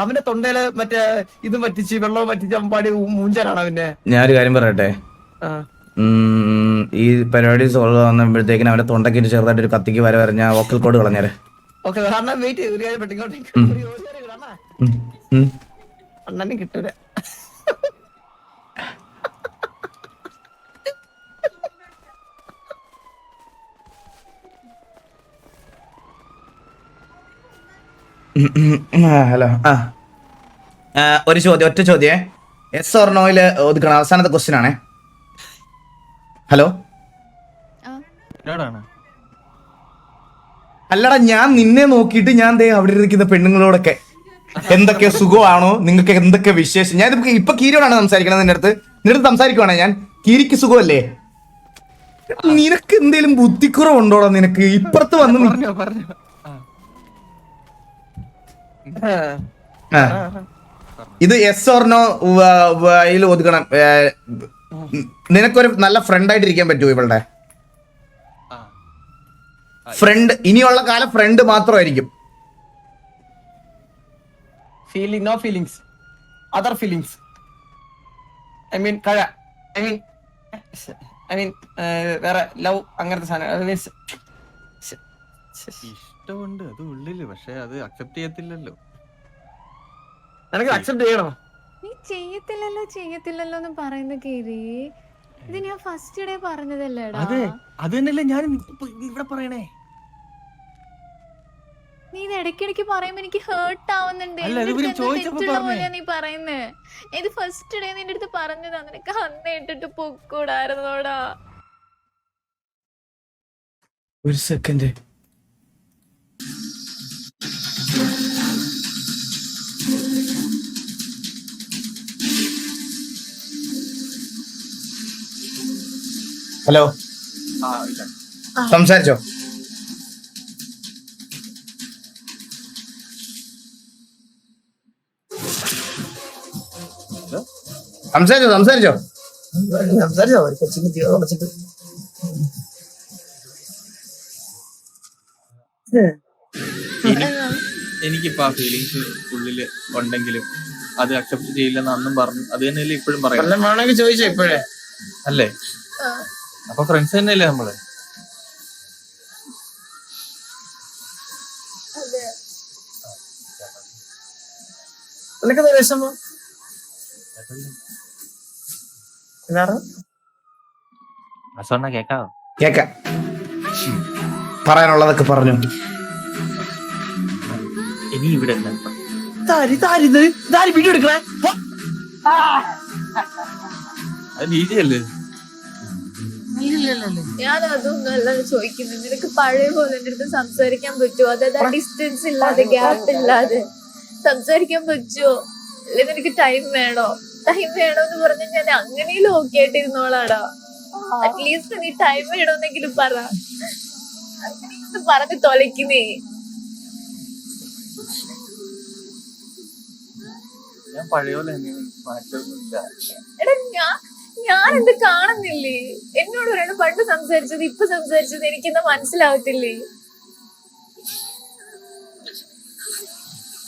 അവന്റെ തൊണ്ടയില് മറ്റേ ഇത് പറ്റിച്ച് വെള്ളവും പറ്റിച്ച് അവൻ പാടി മൂഞ്ചാനാണ് അവന്റെ. ഞാനൊരു കാര്യം പറയട്ടെ, ഈ പരിപാടി സോൾവ് വന്നപ്പോഴത്തേക്കിനും അവന്റെ തൊണ്ടക്കിട്ട് ചെറുതായിട്ട് ഒരു കത്തിക്ക് വര വരഞ്ഞ വോക്കൽ കോഡ് കളഞ്ഞേരെ. ഓക്കെ വെയിറ്റ് ഒരു കാര്യം പെട്ടിക്കോട്ടെ അണ്ണനും കിട്ടൂല. ഹലോ ഒരു ചോദ്യം, ഒറ്റ ചോദ്യേ, എസ് ഓർ നോയില് ഒതുക്കണം. അവസാനത്തെ ക്വസ്റ്റ്യൻ ആണേ. ഹലോ അല്ലടാ, ഞാൻ നിന്നെ നോക്കിയിട്ട് ഞാൻ ദേ അവിടെ ഇരിക്കുന്ന പെണ്ണുങ്ങളോടൊക്കെ എന്തൊക്കെ സുഖമാണോ, നിങ്ങൾക്ക് എന്തൊക്കെ വിശേഷം, ഞാൻ ഇപ്പൊ കീരിയോടാണ് സംസാരിക്കണത്. നിന്റെ അടുത്ത് സംസാരിക്കുവാണേ ഞാൻ. കീരിക്ക് സുഖമല്ലേ? നിനക്ക് എന്തേലും ബുദ്ധിക്കുറവുണ്ടോടാ? നിനക്ക് ഇപ്പുറത്ത് വന്ന് ഇത് എസ് ഓർ നോ ഒതുക്കണം. നിനക്കൊരു നല്ല ഫ്രണ്ട് ആയിട്ട് ഇരിക്കാൻ പറ്റുമോ? ഇവളുടെ ഫ്രണ്ട് ഇനിയുള്ള കാലം ഫ്രണ്ട് മാത്രമായിരിക്കും. Feeling no feelings, other feelings. I mean വേറെ ലവ് അങ്ങനത്തെ സാധനം. ഇഷ്ടമുണ്ട് അത് ഉള്ളില്, പക്ഷെ അത് അക്സെപ്റ്റ് ചെയ്യത്തില്ലല്ലോ. നിനക്ക് അക്സെപ്റ്റ് ചെയ്യണോ? നീ ചെയ്യത്തില്ലല്ലോ എന്ന് പറയുന്ന കേറി, ഇത് ഞാൻ ഫസ്റ്റ് ഡേ പറഞ്ഞതല്ലേടാ. അതെ അത് തന്നെയല്ലേ ഞാൻ ഇവിടെ പറയണേ. നീ ഇത് ഇടയ്ക്കിടയ്ക്ക് പറയുമ്പോ എനിക്ക് ഹേർട്ട് ആവുന്നുണ്ട്. നീ പറയുന്നേ ഇത് ഫസ്റ്റ് ഡേ നിന്റെ അടുത്ത് പറഞ്ഞതാ. നിനക്ക് അന്ന് ഇട്ടിട്ട് പൊക്കൂടായിരുന്നോടാ. ഒരു സെക്കൻഡ്. ഹലോ സംസാരിച്ചോ? സംസാരിച്ചോ? എനിക്കിപ്പോ ആ ഫീലിങ്സ് ഉള്ളില് ഉണ്ടെങ്കിലും അത് അക്സെപ്റ്റ് ചെയ്യില്ലെന്ന് അന്നും പറഞ്ഞു. അത് തന്നെയല്ലേ ഇപ്പോഴും പറയാം. ചോദിച്ചോ ഇപ്പോഴേ അല്ലേ? അപ്പൊ ഫ്രണ്ട്സ് തന്നെയല്ലേ നമ്മള്? നിനക്കത് വിഷമോ? കേക്കാവോ? കേക്കാം. പറയാനുള്ളതൊക്കെ പറഞ്ഞു. ഇനി ഇവിടെ വീഡിയോ എടുക്കണേ അത് ഈസിയല്ലേ? ഞാൻ അതൊന്നും അല്ല ചോദിക്കുന്നത്. നിനക്ക് പഴയ പോലെ എന്റെ അടുത്ത് സംസാരിക്കാൻ പറ്റുമോ? അതായത് ഡിസ്റ്റൻസ് ഇല്ലാതെ ഗ്യാപ്പ് ഇല്ലാതെ സംസാരിക്കാൻ പറ്റുമോ? അല്ലെ നിനക്ക് ടൈം വേണോ എന്ന് പറഞ്ഞ ഞാൻ അങ്ങനെയും ഓക്കെ ആയിട്ടിരുന്നോളാടാ. അറ്റ്ലീസ്റ്റ് നീ ടൈം വേണോന്നെങ്കിലും പറ. അങ്ങനെയൊന്നും പറഞ്ഞ് തൊലക്കുന്നേ. ഞാൻ പഴയ പോലെ മാറ്റമൊന്നുമില്ല. എടാ ഞാൻ എന്ത് കാണുന്നില്ലേ? എന്നോട് ഒരാൾ പണ്ട് സംസാരിച്ചത് ഇപ്പൊ സംസാരിച്ചത് എനിക്കെന്താ മനസ്സിലാവത്തില്ലേ?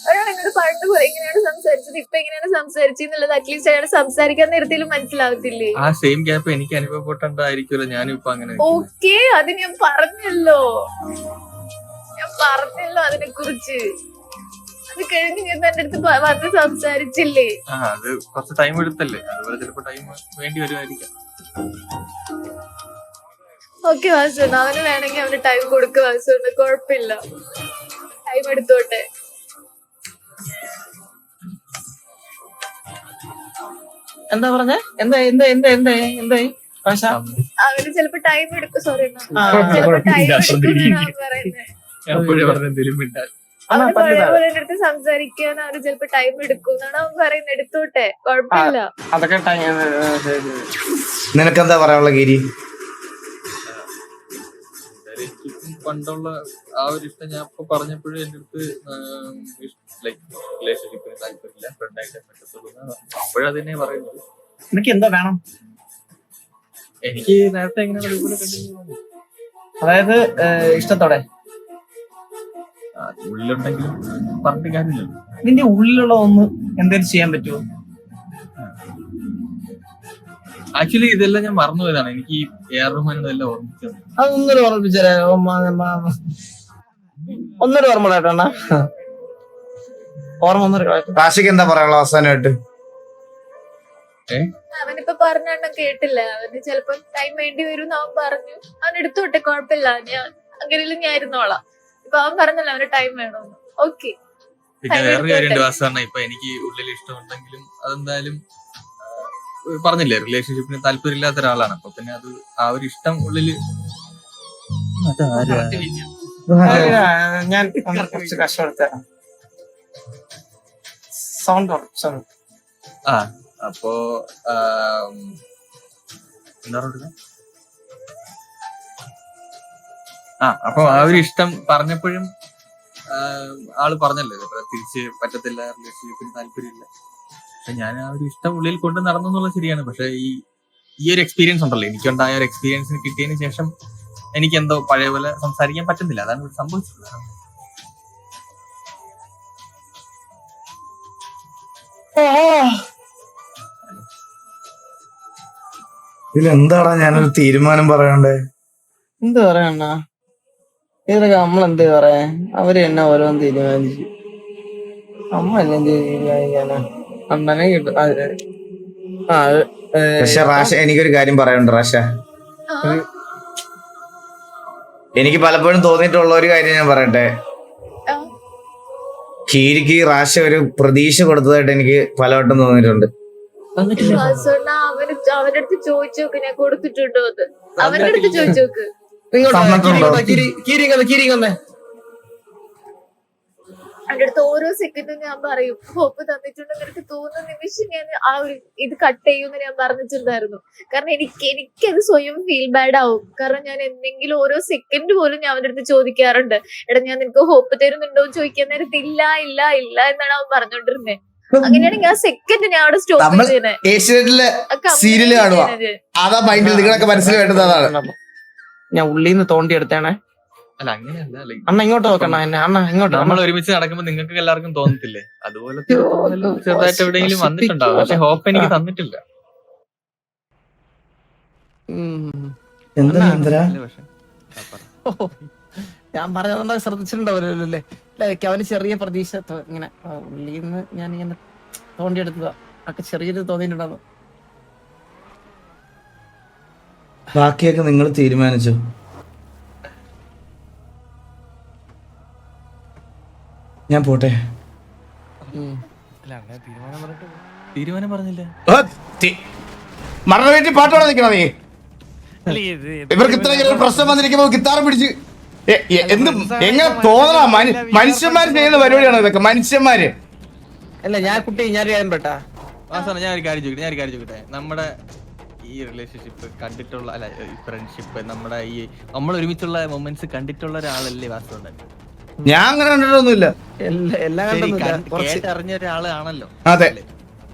ഒരാൾ എന്നോട് പണ്ട് എങ്ങനെയാണ് സംസാരിച്ചത് ഇപ്പൊ എങ്ങനെയാണ് സംസാരിച്ചെന്നുള്ളത് അറ്റ്ലീസ്റ്റ് അയാൾ സംസാരിക്കാൻ നേരത്തിലും മനസ്സിലാവത്തില്ലേ? ആ സെയിം ഗ്യാപ്പ് എനിക്ക് അനുഭവപ്പെട്ടുണ്ടായിരിക്കുമല്ലോ. ഞാനും ഇപ്പൊ അങ്ങനെ. ഓക്കെ, അത് ഞാൻ പറഞ്ഞല്ലോ അതിനെ കുറിച്ച്. അത് കഴിഞ്ഞ് ഞാൻ എന്റെ അടുത്ത് വന്ന് സംസാരിച്ചില്ലേ? അത് കുറച്ച് ടൈം എടുത്തല്ലേ, അതുപോലെ ചിലപ്പോ ടൈം വേണ്ടി വരുമായിരിക്കാം. ഓക്കെ വാസുണ്ട്, അവന് വേണമെങ്കിൽ അവന് ടൈം കൊടുക്കുക. വാസുണ്ട്, കുഴപ്പമില്ല, ടൈം എടുത്തോട്ടെ. എന്താ പറഞ്ഞ? എന്തായി പക്ഷെ അവര് ചിലപ്പോ ടൈം എടുക്കും. സോറി ആ, ചിലപ്പോ ടൈം ഇല്ല, എടുക്കും പറയുന്നത്. ഞാൻ അപ്പോഴേ പറഞ്ഞ എന്തെങ്കിലും മിണ്ടാൻ. അണ്ണാ അവര് പറ്റില്ല. പഴയപോലെ എന്റെ അടുത്ത് സംസാരിക്കാൻ അവര് ചിലപ്പോ ടൈം എടുക്കും എന്നാണ് അവൻ പറയുന്നത്. എടുത്തോട്ടെ, കുഴപ്പമില്ല. അതൊക്കെ നിനക്കെന്താ പറയാനുള്ള ഗിരി? എന്തായാലും എനിക്കിപ്പം പണ്ടുള്ള ആ ഒരു ഇഷ്ടം ഞാൻ ഇപ്പൊ പറഞ്ഞപ്പോഴും എന്റെ അടുത്ത് ലൈക്ക് റിലേഷൻഷിപ്പിന് താല്പര്യമില്ല, ഫ്രണ്ടായിട്ട് പറ്റത്തുള്ളൂ അപ്പോഴതിനെ പറയുന്നത്. നിനക്ക് എന്താ വേണം? എനിക്ക് നേരത്തെ എങ്ങനെ അതുപോലെ കണ്ടിന്യൂ ചെയ്യാൻ അതായത് ഇഷ്ടത്തോടെ ഉള്ളിലുണ്ടെങ്കിലും പറഞ്ഞിട്ട് കാര്യമില്ലല്ലോ. നിന്റെ ഉള്ളിലുള്ള ഒന്ന് എന്തെങ്കിലും ചെയ്യാൻ പറ്റുമോ? ആക്ച്വലി ഇതെല്ലാം ഞാൻ മറന്നുപോയതാണ്. എനിക്ക് ഈ എ ആർ റഹ്മാൻ ഇതെല്ലാം ഓർമ്മിച്ചത്. അതൊന്നൊരു ഓർമ്മിച്ചാലേ. ഒന്നൊരു ഓർമ്മ കേട്ടോണ്ണ, ഓർമ്മ ഒന്നൊരു റാഷിക്ക് എന്താ പറയാനുള്ള അവസാനമായിട്ട്? അവനിപ്പോ പറഞ്ഞ കേട്ടില്ല. അവന് ചിലപ്പോ ടൈം വേണ്ടി വരും എന്ന് അവൻ പറഞ്ഞു. അവൻ എടുത്തോട്ടെ, കുഴപ്പമില്ല. ഞാൻ അങ്ങനെയും ഞാൻ ഇരുന്നോളാം. ഇപ്പൊ അവൻ പറഞ്ഞല്ലോ അവന് ടൈം വേണമെന്ന്. ഓക്കെ. പിന്നെ വേറൊരു കാര്യമുണ്ട് വാസന, ഇപ്പൊ എനിക്ക് ഉള്ളിൽ ഇഷ്ടമുണ്ടെങ്കിലും അതെന്തായാലും പറഞ്ഞില്ലേ റിലേഷൻഷിപ്പിന് താല്പര്യമില്ലാത്ത ഒരാളാണ്. അപ്പൊ പിന്നെ അത് ആ ഒരു ഇഷ്ടം ഉള്ളില് ഞാൻ കുറച്ച് കഷ്ടപ്പെടുത്ത സൗണ്ട് ആ അപ്പോ എന്താ പറയുക, അപ്പൊ ആ ഒരു ഇഷ്ടം പറഞ്ഞപ്പോഴും ആള് പറഞ്ഞല്ലോ ഇതേപോലെ തിരിച്ച് പറ്റത്തില്ല, റിലേഷൻഷിപ്പിന് താല്പര്യമില്ല. പക്ഷെ ഞാൻ ആ ഒരു ഇഷ്ടം ഉള്ളിൽ കൊണ്ട് നടന്നു എന്നുള്ളത് ശരിയാണ്. പക്ഷെ ഈ ഒരു എക്സ്പീരിയൻസ് ഉണ്ടല്ലോ, എനിക്കുണ്ടായ ഒരു എക്സ്പീരിയൻസിന് കിട്ടിയതിന് ശേഷം എനിക്ക് എന്തോ പഴയ പോലെ സംസാരിക്കാൻ പറ്റുന്നില്ല. അതാണ് ഇവിടെ സംഭവിച്ചത്. ഇതിലെന്താടാ ഞാനൊരു തീരുമാനം പറയണ്ടേ? എന്ത് പറയണ്ണ, ഇതൊക്കെ നമ്മളെന്ത് പറയാ? അവര് തന്നെ ഓരോന്ന് തീരുമാനിച്ചു. നമ്മളെല്ലാം എന്ത് തീരുമാനിക്കാനാ? അണ്ണനെ കിട്ടും. പക്ഷെ റാഷ, എനിക്കൊരു കാര്യം പറയാനുണ്ട് റാഷ. എനിക്ക് പലപ്പോഴും തോന്നിയിട്ടുള്ള ഒരു കാര്യം ഞാൻ പറയട്ടെ. കീരിക്ക് റാഷ ഒരു പ്രതീക്ഷ കൊടുത്തതായിട്ട് എനിക്ക് പലവട്ടം തോന്നിയിട്ടുണ്ട്. അവന്റെ അടുത്ത് ചോദിച്ചു നോക്ക്, ഞാൻ കൊടുത്തിട്ടുണ്ടോ അത്. അവന്റെ അടുത്ത് ചോദിച്ചു നോക്ക്. എന്റെ അടുത്ത് ഓരോ സെക്കൻഡും ഞാൻ പറയും ഹോപ്പ് തന്നിട്ടുണ്ടെന്ന് എനിക്ക് തോന്നുന്ന നിമിഷം ഞാൻ ആ ഒരു ഇത് കട്ട് ചെയ്യുമെന്ന് ഞാൻ പറഞ്ഞിട്ടുണ്ടായിരുന്നു. കാരണം എനിക്കത് സ്വയം ഫീൽ ബാഡ് ആവും. കാരണം ഞാൻ എന്തെങ്കിലും ഓരോ സെക്കൻഡ് പോലും ഞാൻ അവന്റെ അടുത്ത് ചോദിക്കാറുണ്ട്, എടാ ഞാൻ നിനക്ക് ഹോപ്പ് തരുന്നുണ്ടോ എന്ന് ചോദിക്കാൻ നേരത്ത് ഇല്ല ഇല്ല ഇല്ല എന്നാണ് അവൻ പറഞ്ഞോണ്ടിരുന്നത്. അങ്ങനെയാണെങ്കിൽ ആ സെക്കൻഡ് ഞാൻ അവിടെ സ്റ്റോപ്പ് ചെയ്യുന്നത്. ഏഷ്യാനെറ്റിലെ സീരിയല് കാണുക, അതാ മൈൻഡിൽ നിങ്ങളൊക്കെ മനസ്സിൽ വേണ്ടതാണ്. ഞാൻ ഉള്ളിന്ന് തോണ്ടി എടുത്തേണേ. അല്ല അങ്ങനെയല്ല, അണ്ണ ഇങ്ങോട്ട് നോക്കണ എന്നെ. അണ്ണ ഇങ്ങോട്ട്. നമ്മൾ ഒരുമിച്ച് നടക്കുമ്പോ നിങ്ങൾക്ക് എല്ലാവർക്കും തോന്നത്തില്ലേ അതുപോലത്തെ ചെറുതായിട്ട് എവിടെയെങ്കിലും വന്നിട്ടുണ്ടാവും. പക്ഷെ ഹോപ്പ് എനിക്ക് തന്നിട്ടില്ല. ഞാൻ പറഞ്ഞതുകൊണ്ട് ശ്രദ്ധിച്ചിട്ടുണ്ടാവില്ലല്ലോ അല്ലേ? ലൈക്ക് അവന് ചെറിയ പ്രതീക്ഷ ഇങ്ങനെ ഉള്ളിന്ന് ഞാൻ ഇങ്ങനെ തോണ്ടിയെടുത്തതാ. ഒക്കെ ചെറിയൊരു തോന്നിയിട്ടുണ്ടാവും. ബാക്കിയൊക്കെ നിങ്ങൾ തീരുമാനിച്ചു. ഞാൻ പോട്ടെ. തീരുമാനം പറഞ്ഞില്ല. മരണ വീട്ടിൽ പാട്ടോടെ നിൽക്കണം നീ. ഇവർക്ക് ഇത്ര പ്രശ്നം വന്നിരിക്കുമ്പോ ഗിത്താർ പിടിച്ച് എന്ത് എങ്ങനെ തോന്നണ? മനുഷ്യന്മാര് ചെയ്യുന്ന പരിപാടിയാണ് ഇതൊക്കെ. മനുഷ്യന്മാര് അല്ല. ഞാൻ കുട്ടി ഞാൻ പെട്ടാ വാസന, ഞാൻ ഒരു കാര്യം ചോദിക്കട്ടെ. നമ്മുടെ ഈ റിലേഷൻഷിപ്പ് കണ്ടിട്ടുള്ള, അല്ല ഫ്രണ്ട്ഷിപ്പ്, നമ്മുടെ നമ്മൾ ഒരുമിച്ചുള്ള മൊമെന്റ്സ് കണ്ടിട്ടുള്ള ഒരാളല്ലേ വാസന? ഞാൻ അങ്ങനെ കണ്ടിട്ടൊന്നുമില്ല. കേട്ടറിഞ്ഞ ഒരാളാണല്ലോ. അതെ.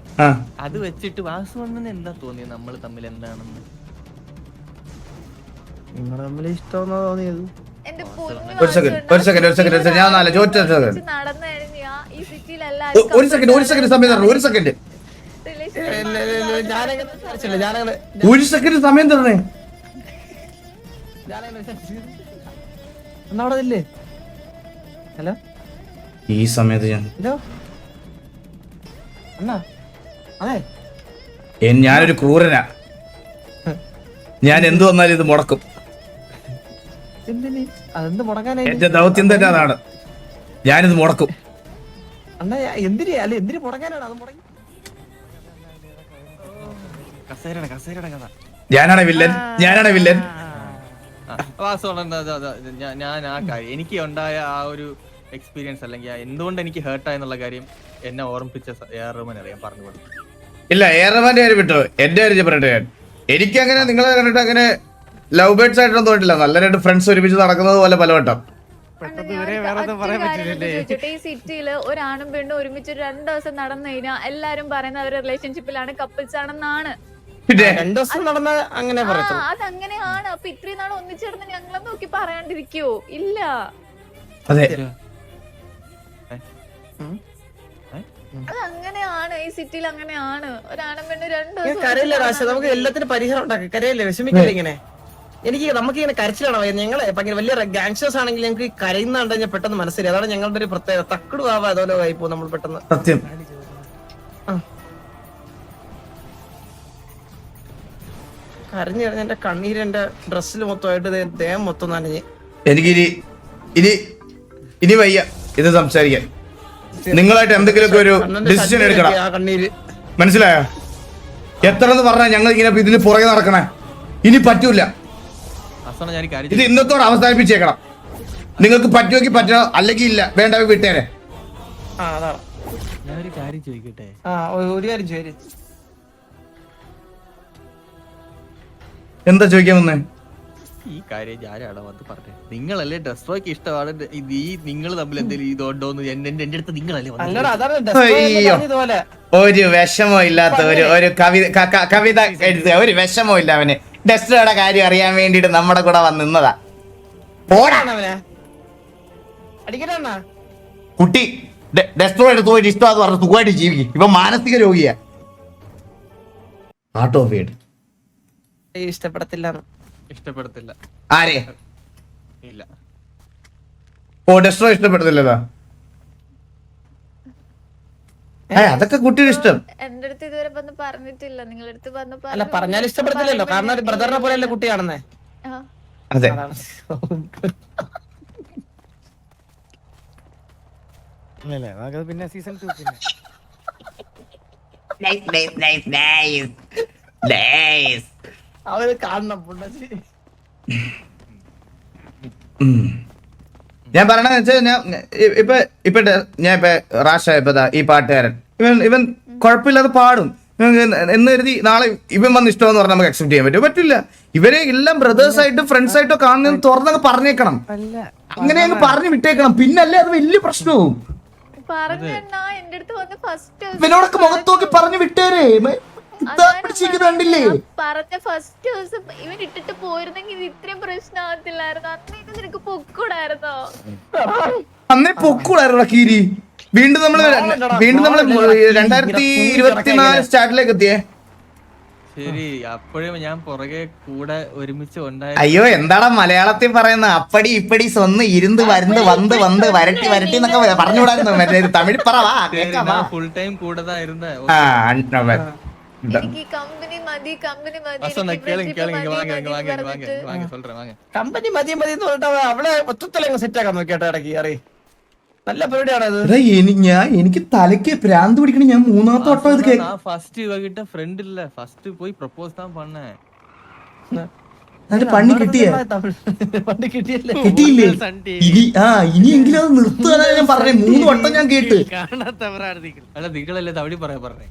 അത് വെച്ചിട്ട് വാസുവണ്ണന് എന്താ തോന്നിയത് നമ്മൾ തമ്മിൽ എന്താണെന്ന്? നിങ്ങൾ തമ്മിൽ ഇഷ്ടമെന്നാ തോന്നിയത്? ഒരു സെക്കൻഡ് ഞാൻ ഒരു സെക്കൻഡ് സമയം തരണം. ഒരു സെക്കൻഡ് സമയം തരണേ. എന്നവിടെ ഹലോ, ഈ സമയത്ത് ഞാൻ ഹലോ അണ്ണാ. അതെ, ഞാനൊരു ക്രൂരനാ. ഞാൻ എന്തു വന്നാലും ഇത് മുടക്കും. എന്തിന്? അതെന്ത് മുടക്കാനായി? എന്റെ ദൗത്യം തന്നെ അതാണ്. ഞാനിത് മുടക്കും. അണ്ണാ എന്തിന്? അല്ല എന്തിന് മുടക്കാനാണ്? അത് മുടങ്ങി കസേരയുടെ കഥ ഞാനാണ് വില്ലൻ. വാസ്തവം ഞാൻ ആ കാര്യം എനിക്ക് ഉണ്ടായ ആ ഒരു എക്സ്പീരിയൻസ് അല്ലെങ്കിൽ എന്തുകൊണ്ട് എനിക്ക് ഹേർട്ടായെന്നുള്ള കാര്യം എന്നെ ഓർമ്മിപ്പിച്ച AR റഹ്മാൻ അറിയാം പറഞ്ഞു കൊടുത്തു. ഇല്ല ഏറമാന്റെ കാര്യം വിട്ടോ, എന്റെ കാര്യം പറയട്ടെ. ഞാൻ എനിക്കങ്ങനെ നിങ്ങളെ കണ്ടിട്ട് അങ്ങനെ ലവ് ബേർഡ്സ് ആയിട്ടൊന്നും തോന്നിട്ടില്ല. നല്ല രണ്ട് ഫ്രണ്ട്സ് ഒരുമിച്ച് നടക്കുന്നത് പോലെ പലവട്ടം. ഈ സിറ്റിയില് ഒരാണും പെണ്ണും ഒരുമിച്ച് 2 ദിവസം നടന്നു കഴിഞ്ഞാൽ എല്ലാരും പറയുന്നത് അവര് റിലേഷൻഷിപ്പിലാണ്, കപ്പിൾസ് ആണെന്നാണ്. പിന്നെ 2 ദിവസം നടന്ന അങ്ങനെ പറയത്തുള്ളൂ. അതങ്ങനെയാണ്. അപ്പൊ ഇത്രയും നാൾ ഒന്നിച്ചിരുന്ന് ഞങ്ങളെ നോക്കി പറയാണ്ടിരിക്കോ? ഇല്ല. അതെ അതങ്ങനെയാണ്. ഈ സിറ്റിയിൽ അങ്ങനെയാണ്. ഒരാണും പെണ്ണും 2 ദിവസം കരയില്ല രാശ, നമുക്ക് എല്ലാത്തിനും പരിഹാരം ഉണ്ടാക്കാം. കരയില്ലേ, വിഷമിക്കില്ല. ഇങ്ങനെ നമുക്കിങ്ങനെ കരച്ചിലാണോ ഞങ്ങളെ ഭയങ്കര വലിയ ഗാങ്സ്റ്റേഴ്സ് ആണെങ്കിൽ ഞങ്ങൾക്ക് കരയുന്ന കണ്ടു കഴിഞ്ഞാൽ പെട്ടെന്ന് മനസ്സിലായി. അതാണ് ഞങ്ങളുടെ ഒരു പ്രത്യേകത. തക്കടു ആവാ അതോലോ ആയിപ്പോ നമ്മൾ പെട്ടെന്ന്. സത്യം. കരഞ്ഞു കഴിഞ്ഞ എന്റെ കണ്ണീര് എന്റെ ഡ്രസ്സിൽ മൊത്തമായിട്ട് ദേഹം മൊത്തം നനഞ്ഞ്. എനിക്ക് ഇനി വയ്യ ഇത് സംസാരിക്കാൻ. നിങ്ങളായിട്ട് എന്തെങ്കിലുമൊക്കെ ഒരു ഡിസിഷൻ എടുക്കണം. ആ കണ്ണീര് മനസ്സിലായോ? എത്ര എന്ന് പറഞ്ഞാൽ ഞങ്ങൾ ഇങ്ങനെ ഇതിന് പുറകെ നടക്കണേ. ഇനി പറ്റൂല. ഇത് ഇന്നത്തോടെ അവസാനിപ്പിച്ചേക്കണം. നിങ്ങൾക്ക് പറ്റുമെങ്കിൽ പറ്റണം, അല്ലെങ്കിൽ ഇല്ല. വേണ്ട വിട്ടേനെ. ഞാനൊരു കാര്യം ചോദിക്കട്ടെ. ഒരു കാര്യം ചോദിച്ചു. എന്താ ചോദിക്കാൻ വന്നേ? ഈ കാര്യം ഞാനാണ് വന്ന് പറഞ്ഞത്. നിങ്ങളല്ലേ ഡെസ്ട്രോയ്ക്ക് ഇഷ്ടമാണ് നിങ്ങൾ തമ്മിൽ എന്തെങ്കിലും ഇതുണ്ടോന്ന് എന്റെ അടുത്ത് നിങ്ങളല്ലേ ഒരു വിഷമോ ഇല്ലാത്ത ഒരു കവിത എഴുതുക. ഒരു വിഷമോ ഇല്ല അവന്. ഡെസ്ട്രോയുടെ കാര്യം അറിയാൻ വേണ്ടിട്ട് നമ്മുടെ കൂടെ വന്ന് നിന്നതാ. കുട്ടി ഡെസ്ട്രോയുടെ തോന്നിട്ട് ഇഷ്ടമാന്ന് പറഞ്ഞ് സുഖമായിട്ട് ജീവിക്കും. ഇപ്പൊ മാനസിക രോഗിയാ. ആട്ടോ വീട് ഇഷ്ടപ്പെടത്തില്ല. ആരെ? ഇല്ല. ഓ ഡെസ്ട്രോ ഇഷ്ടപ്പെടത്തില്ലതാ. അതൊക്കെ കുട്ടിയുടെ ഇഷ്ടം. എന്റെ അടുത്ത് ഇതുവരെ വന്ന് പറഞ്ഞിട്ടില്ല. നിങ്ങളുടെ അടുത്ത് അല്ല പറഞ്ഞാൽ ഇഷ്ടപ്പെടത്തില്ലല്ലോ. കാരണം ഒരു ബ്രദറിനെ പോലെയല്ലേ കുട്ടിയാണെന്നേ. അതെ. പിന്നെ സീസൺ 2 അവര് കാണണം. ഞാൻ പറയണെന്ന് വെച്ചാൽ ഞാൻ ഇപ്പൊ റാഷ ഈ പാട്ടുകാരൻ ഇവൻ കുഴപ്പമില്ലാതെ പാടും എന്ന് കരുതി നാളെ ഇവൻ വന്ന് ഇഷ്ടമെന്ന് പറഞ്ഞാൽ നമുക്ക് അക്സെപ്റ്റ് ചെയ്യാൻ പറ്റില്ല. ഇവരെ എല്ലാം ബ്രദേഴ്സ് ആയിട്ടും ഫ്രണ്ട്സ് ആയിട്ടോ കാണുന്നതെന്ന് തുറന്നങ്ങ് പറഞ്ഞേക്കണം. അങ്ങനെ അങ്ങ് പറഞ്ഞു വിട്ടേക്കണം. പിന്നല്ലേ അത് വലിയ പ്രശ്നവും. ഇവനോടൊക്കെ മുഖത്ത് നോക്കി പറഞ്ഞു വിട്ടേരേ. പറഞ്ഞ ഫസ്റ്റ് ദിവസം ഇവൻ ഇട്ടിട്ട് പോയിരുന്നെങ്കിൽ ഇത് ഇത്രയും പ്രശ്നമാകത്തില്ലായിരുന്നു. അന്നേരം നിനക്ക് പൊക്കൂടായിരുന്നോ? അന്നേ പൊക്കൂടായിരുന്നോ കീരി? വീണ്ടും നമ്മള് 2024 സ്റ്റാർട്ടിലേക്ക് എത്തിയേ. ശരി, അപ്പോഴും ഞാൻ പുറകെ കൂടെ ഒരുമിച്ച് ഉണ്ടായി. അയ്യോ എന്താടാ മലയാളത്തിൽ പറയുന്ന അപ്പടി ഇപ്പടി സ്വന്ന് ഇരുന്ന് വരുന്ന് വന്ന് വന്ന് വരട്ടി വരട്ടി എന്നൊക്കെ പറഞ്ഞുകൂടായിരുന്നു. തമിഴ് പറവാ ഫുൾ ടൈം കൂടതായിരുന്ന. എനിക്ക് കമ്പനി മതി, കമ്പനി മതി. കമ്പനി മതി മതി എന്ന് പറഞ്ഞിട്ട് അവളെ ഒറ്റത്തലങ്ങ് സെറ്റ് ആക്കാൻ നോക്കിയാട്ടോ ഇടയ്ക്ക് അറിയ. നല്ല പരിപാടിയാണത്. എനിക്ക് തലയ്ക്ക് ഭ്രാന്ത് പിടിക്കണ. ഞാൻ 3ാമത്തെ വട്ടം ഇത് ഫസ്റ്റ് ഇവകിட்ட ഫ്രണ്ട് ഇല്ല. ഫസ്റ്റ് പോയി പ്രപ്പോസ് தான் பண்ணேன். പണി കിട്ടിയില്ലേ? ഇനിയെങ്കിലും അത് നിർത്തുക. ഞാൻ പറഞ്ഞേ 3 വട്ടം ഞാൻ കേട്ട്. അല്ല നിങ്ങളല്ലേ തവടി പറയാ പറഞ്ഞേ.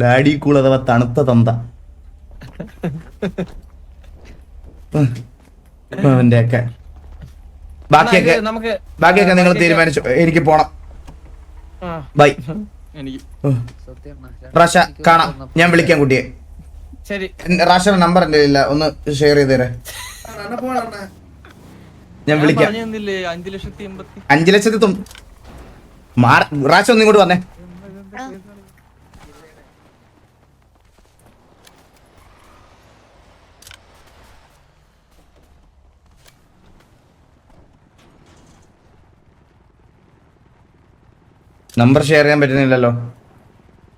ഡാഡി കൂൾ അഥവാ തണുത്ത തന്ത. അവന്റെയൊക്കെ ബാക്കിയൊക്കെ നിങ്ങൾ തീരുമാനിച്ചു. എനിക്ക് പോണം. ബൈ. റാഷ കാണാം. ഞാൻ വിളിക്കാം കുട്ടിയെ. ശരി. റാഷയുടെ നമ്പർ എന്റെ ഇല്ല, ഒന്ന് ഷെയർ ചെയ്തേരെ. ഞാൻ വിളിക്കാം. 5,80,000 റാഷ ഒന്നും ഇങ്ങോട്ട് വന്നേ. നമ്പർ ഷെയർ ചെയ്യാൻ പറ്റുന്നില്ലല്ലോ.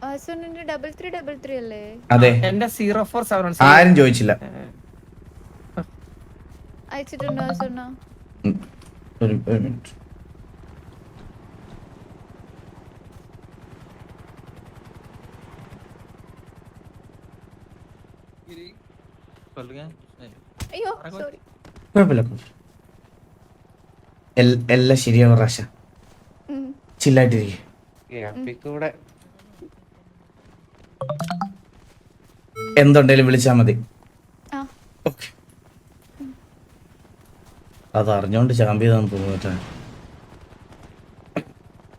3333 അല്ലേ? അതെ. എന്റെ 0477 ആരും ചോദിച്ചില്ല. അയച്ചിട്ടുണ്ടോ? ഒരു മിനിറ്റ്. சொல்லுங்க അയ്യോ സോറി. കുഴപ്പമില്ല എല്ലാം ശരിയാവും റാഷ, ചില്ലായിട്ടിരിക്കും. എന്തുണ്ടെങ്കിലും വിളിച്ചാ മതി. ആ. ഓക്കെ. അത് അറിഞ്ഞോണ്ട് ചാമ്പ്യതാന്ന് തോന്നുന്നു.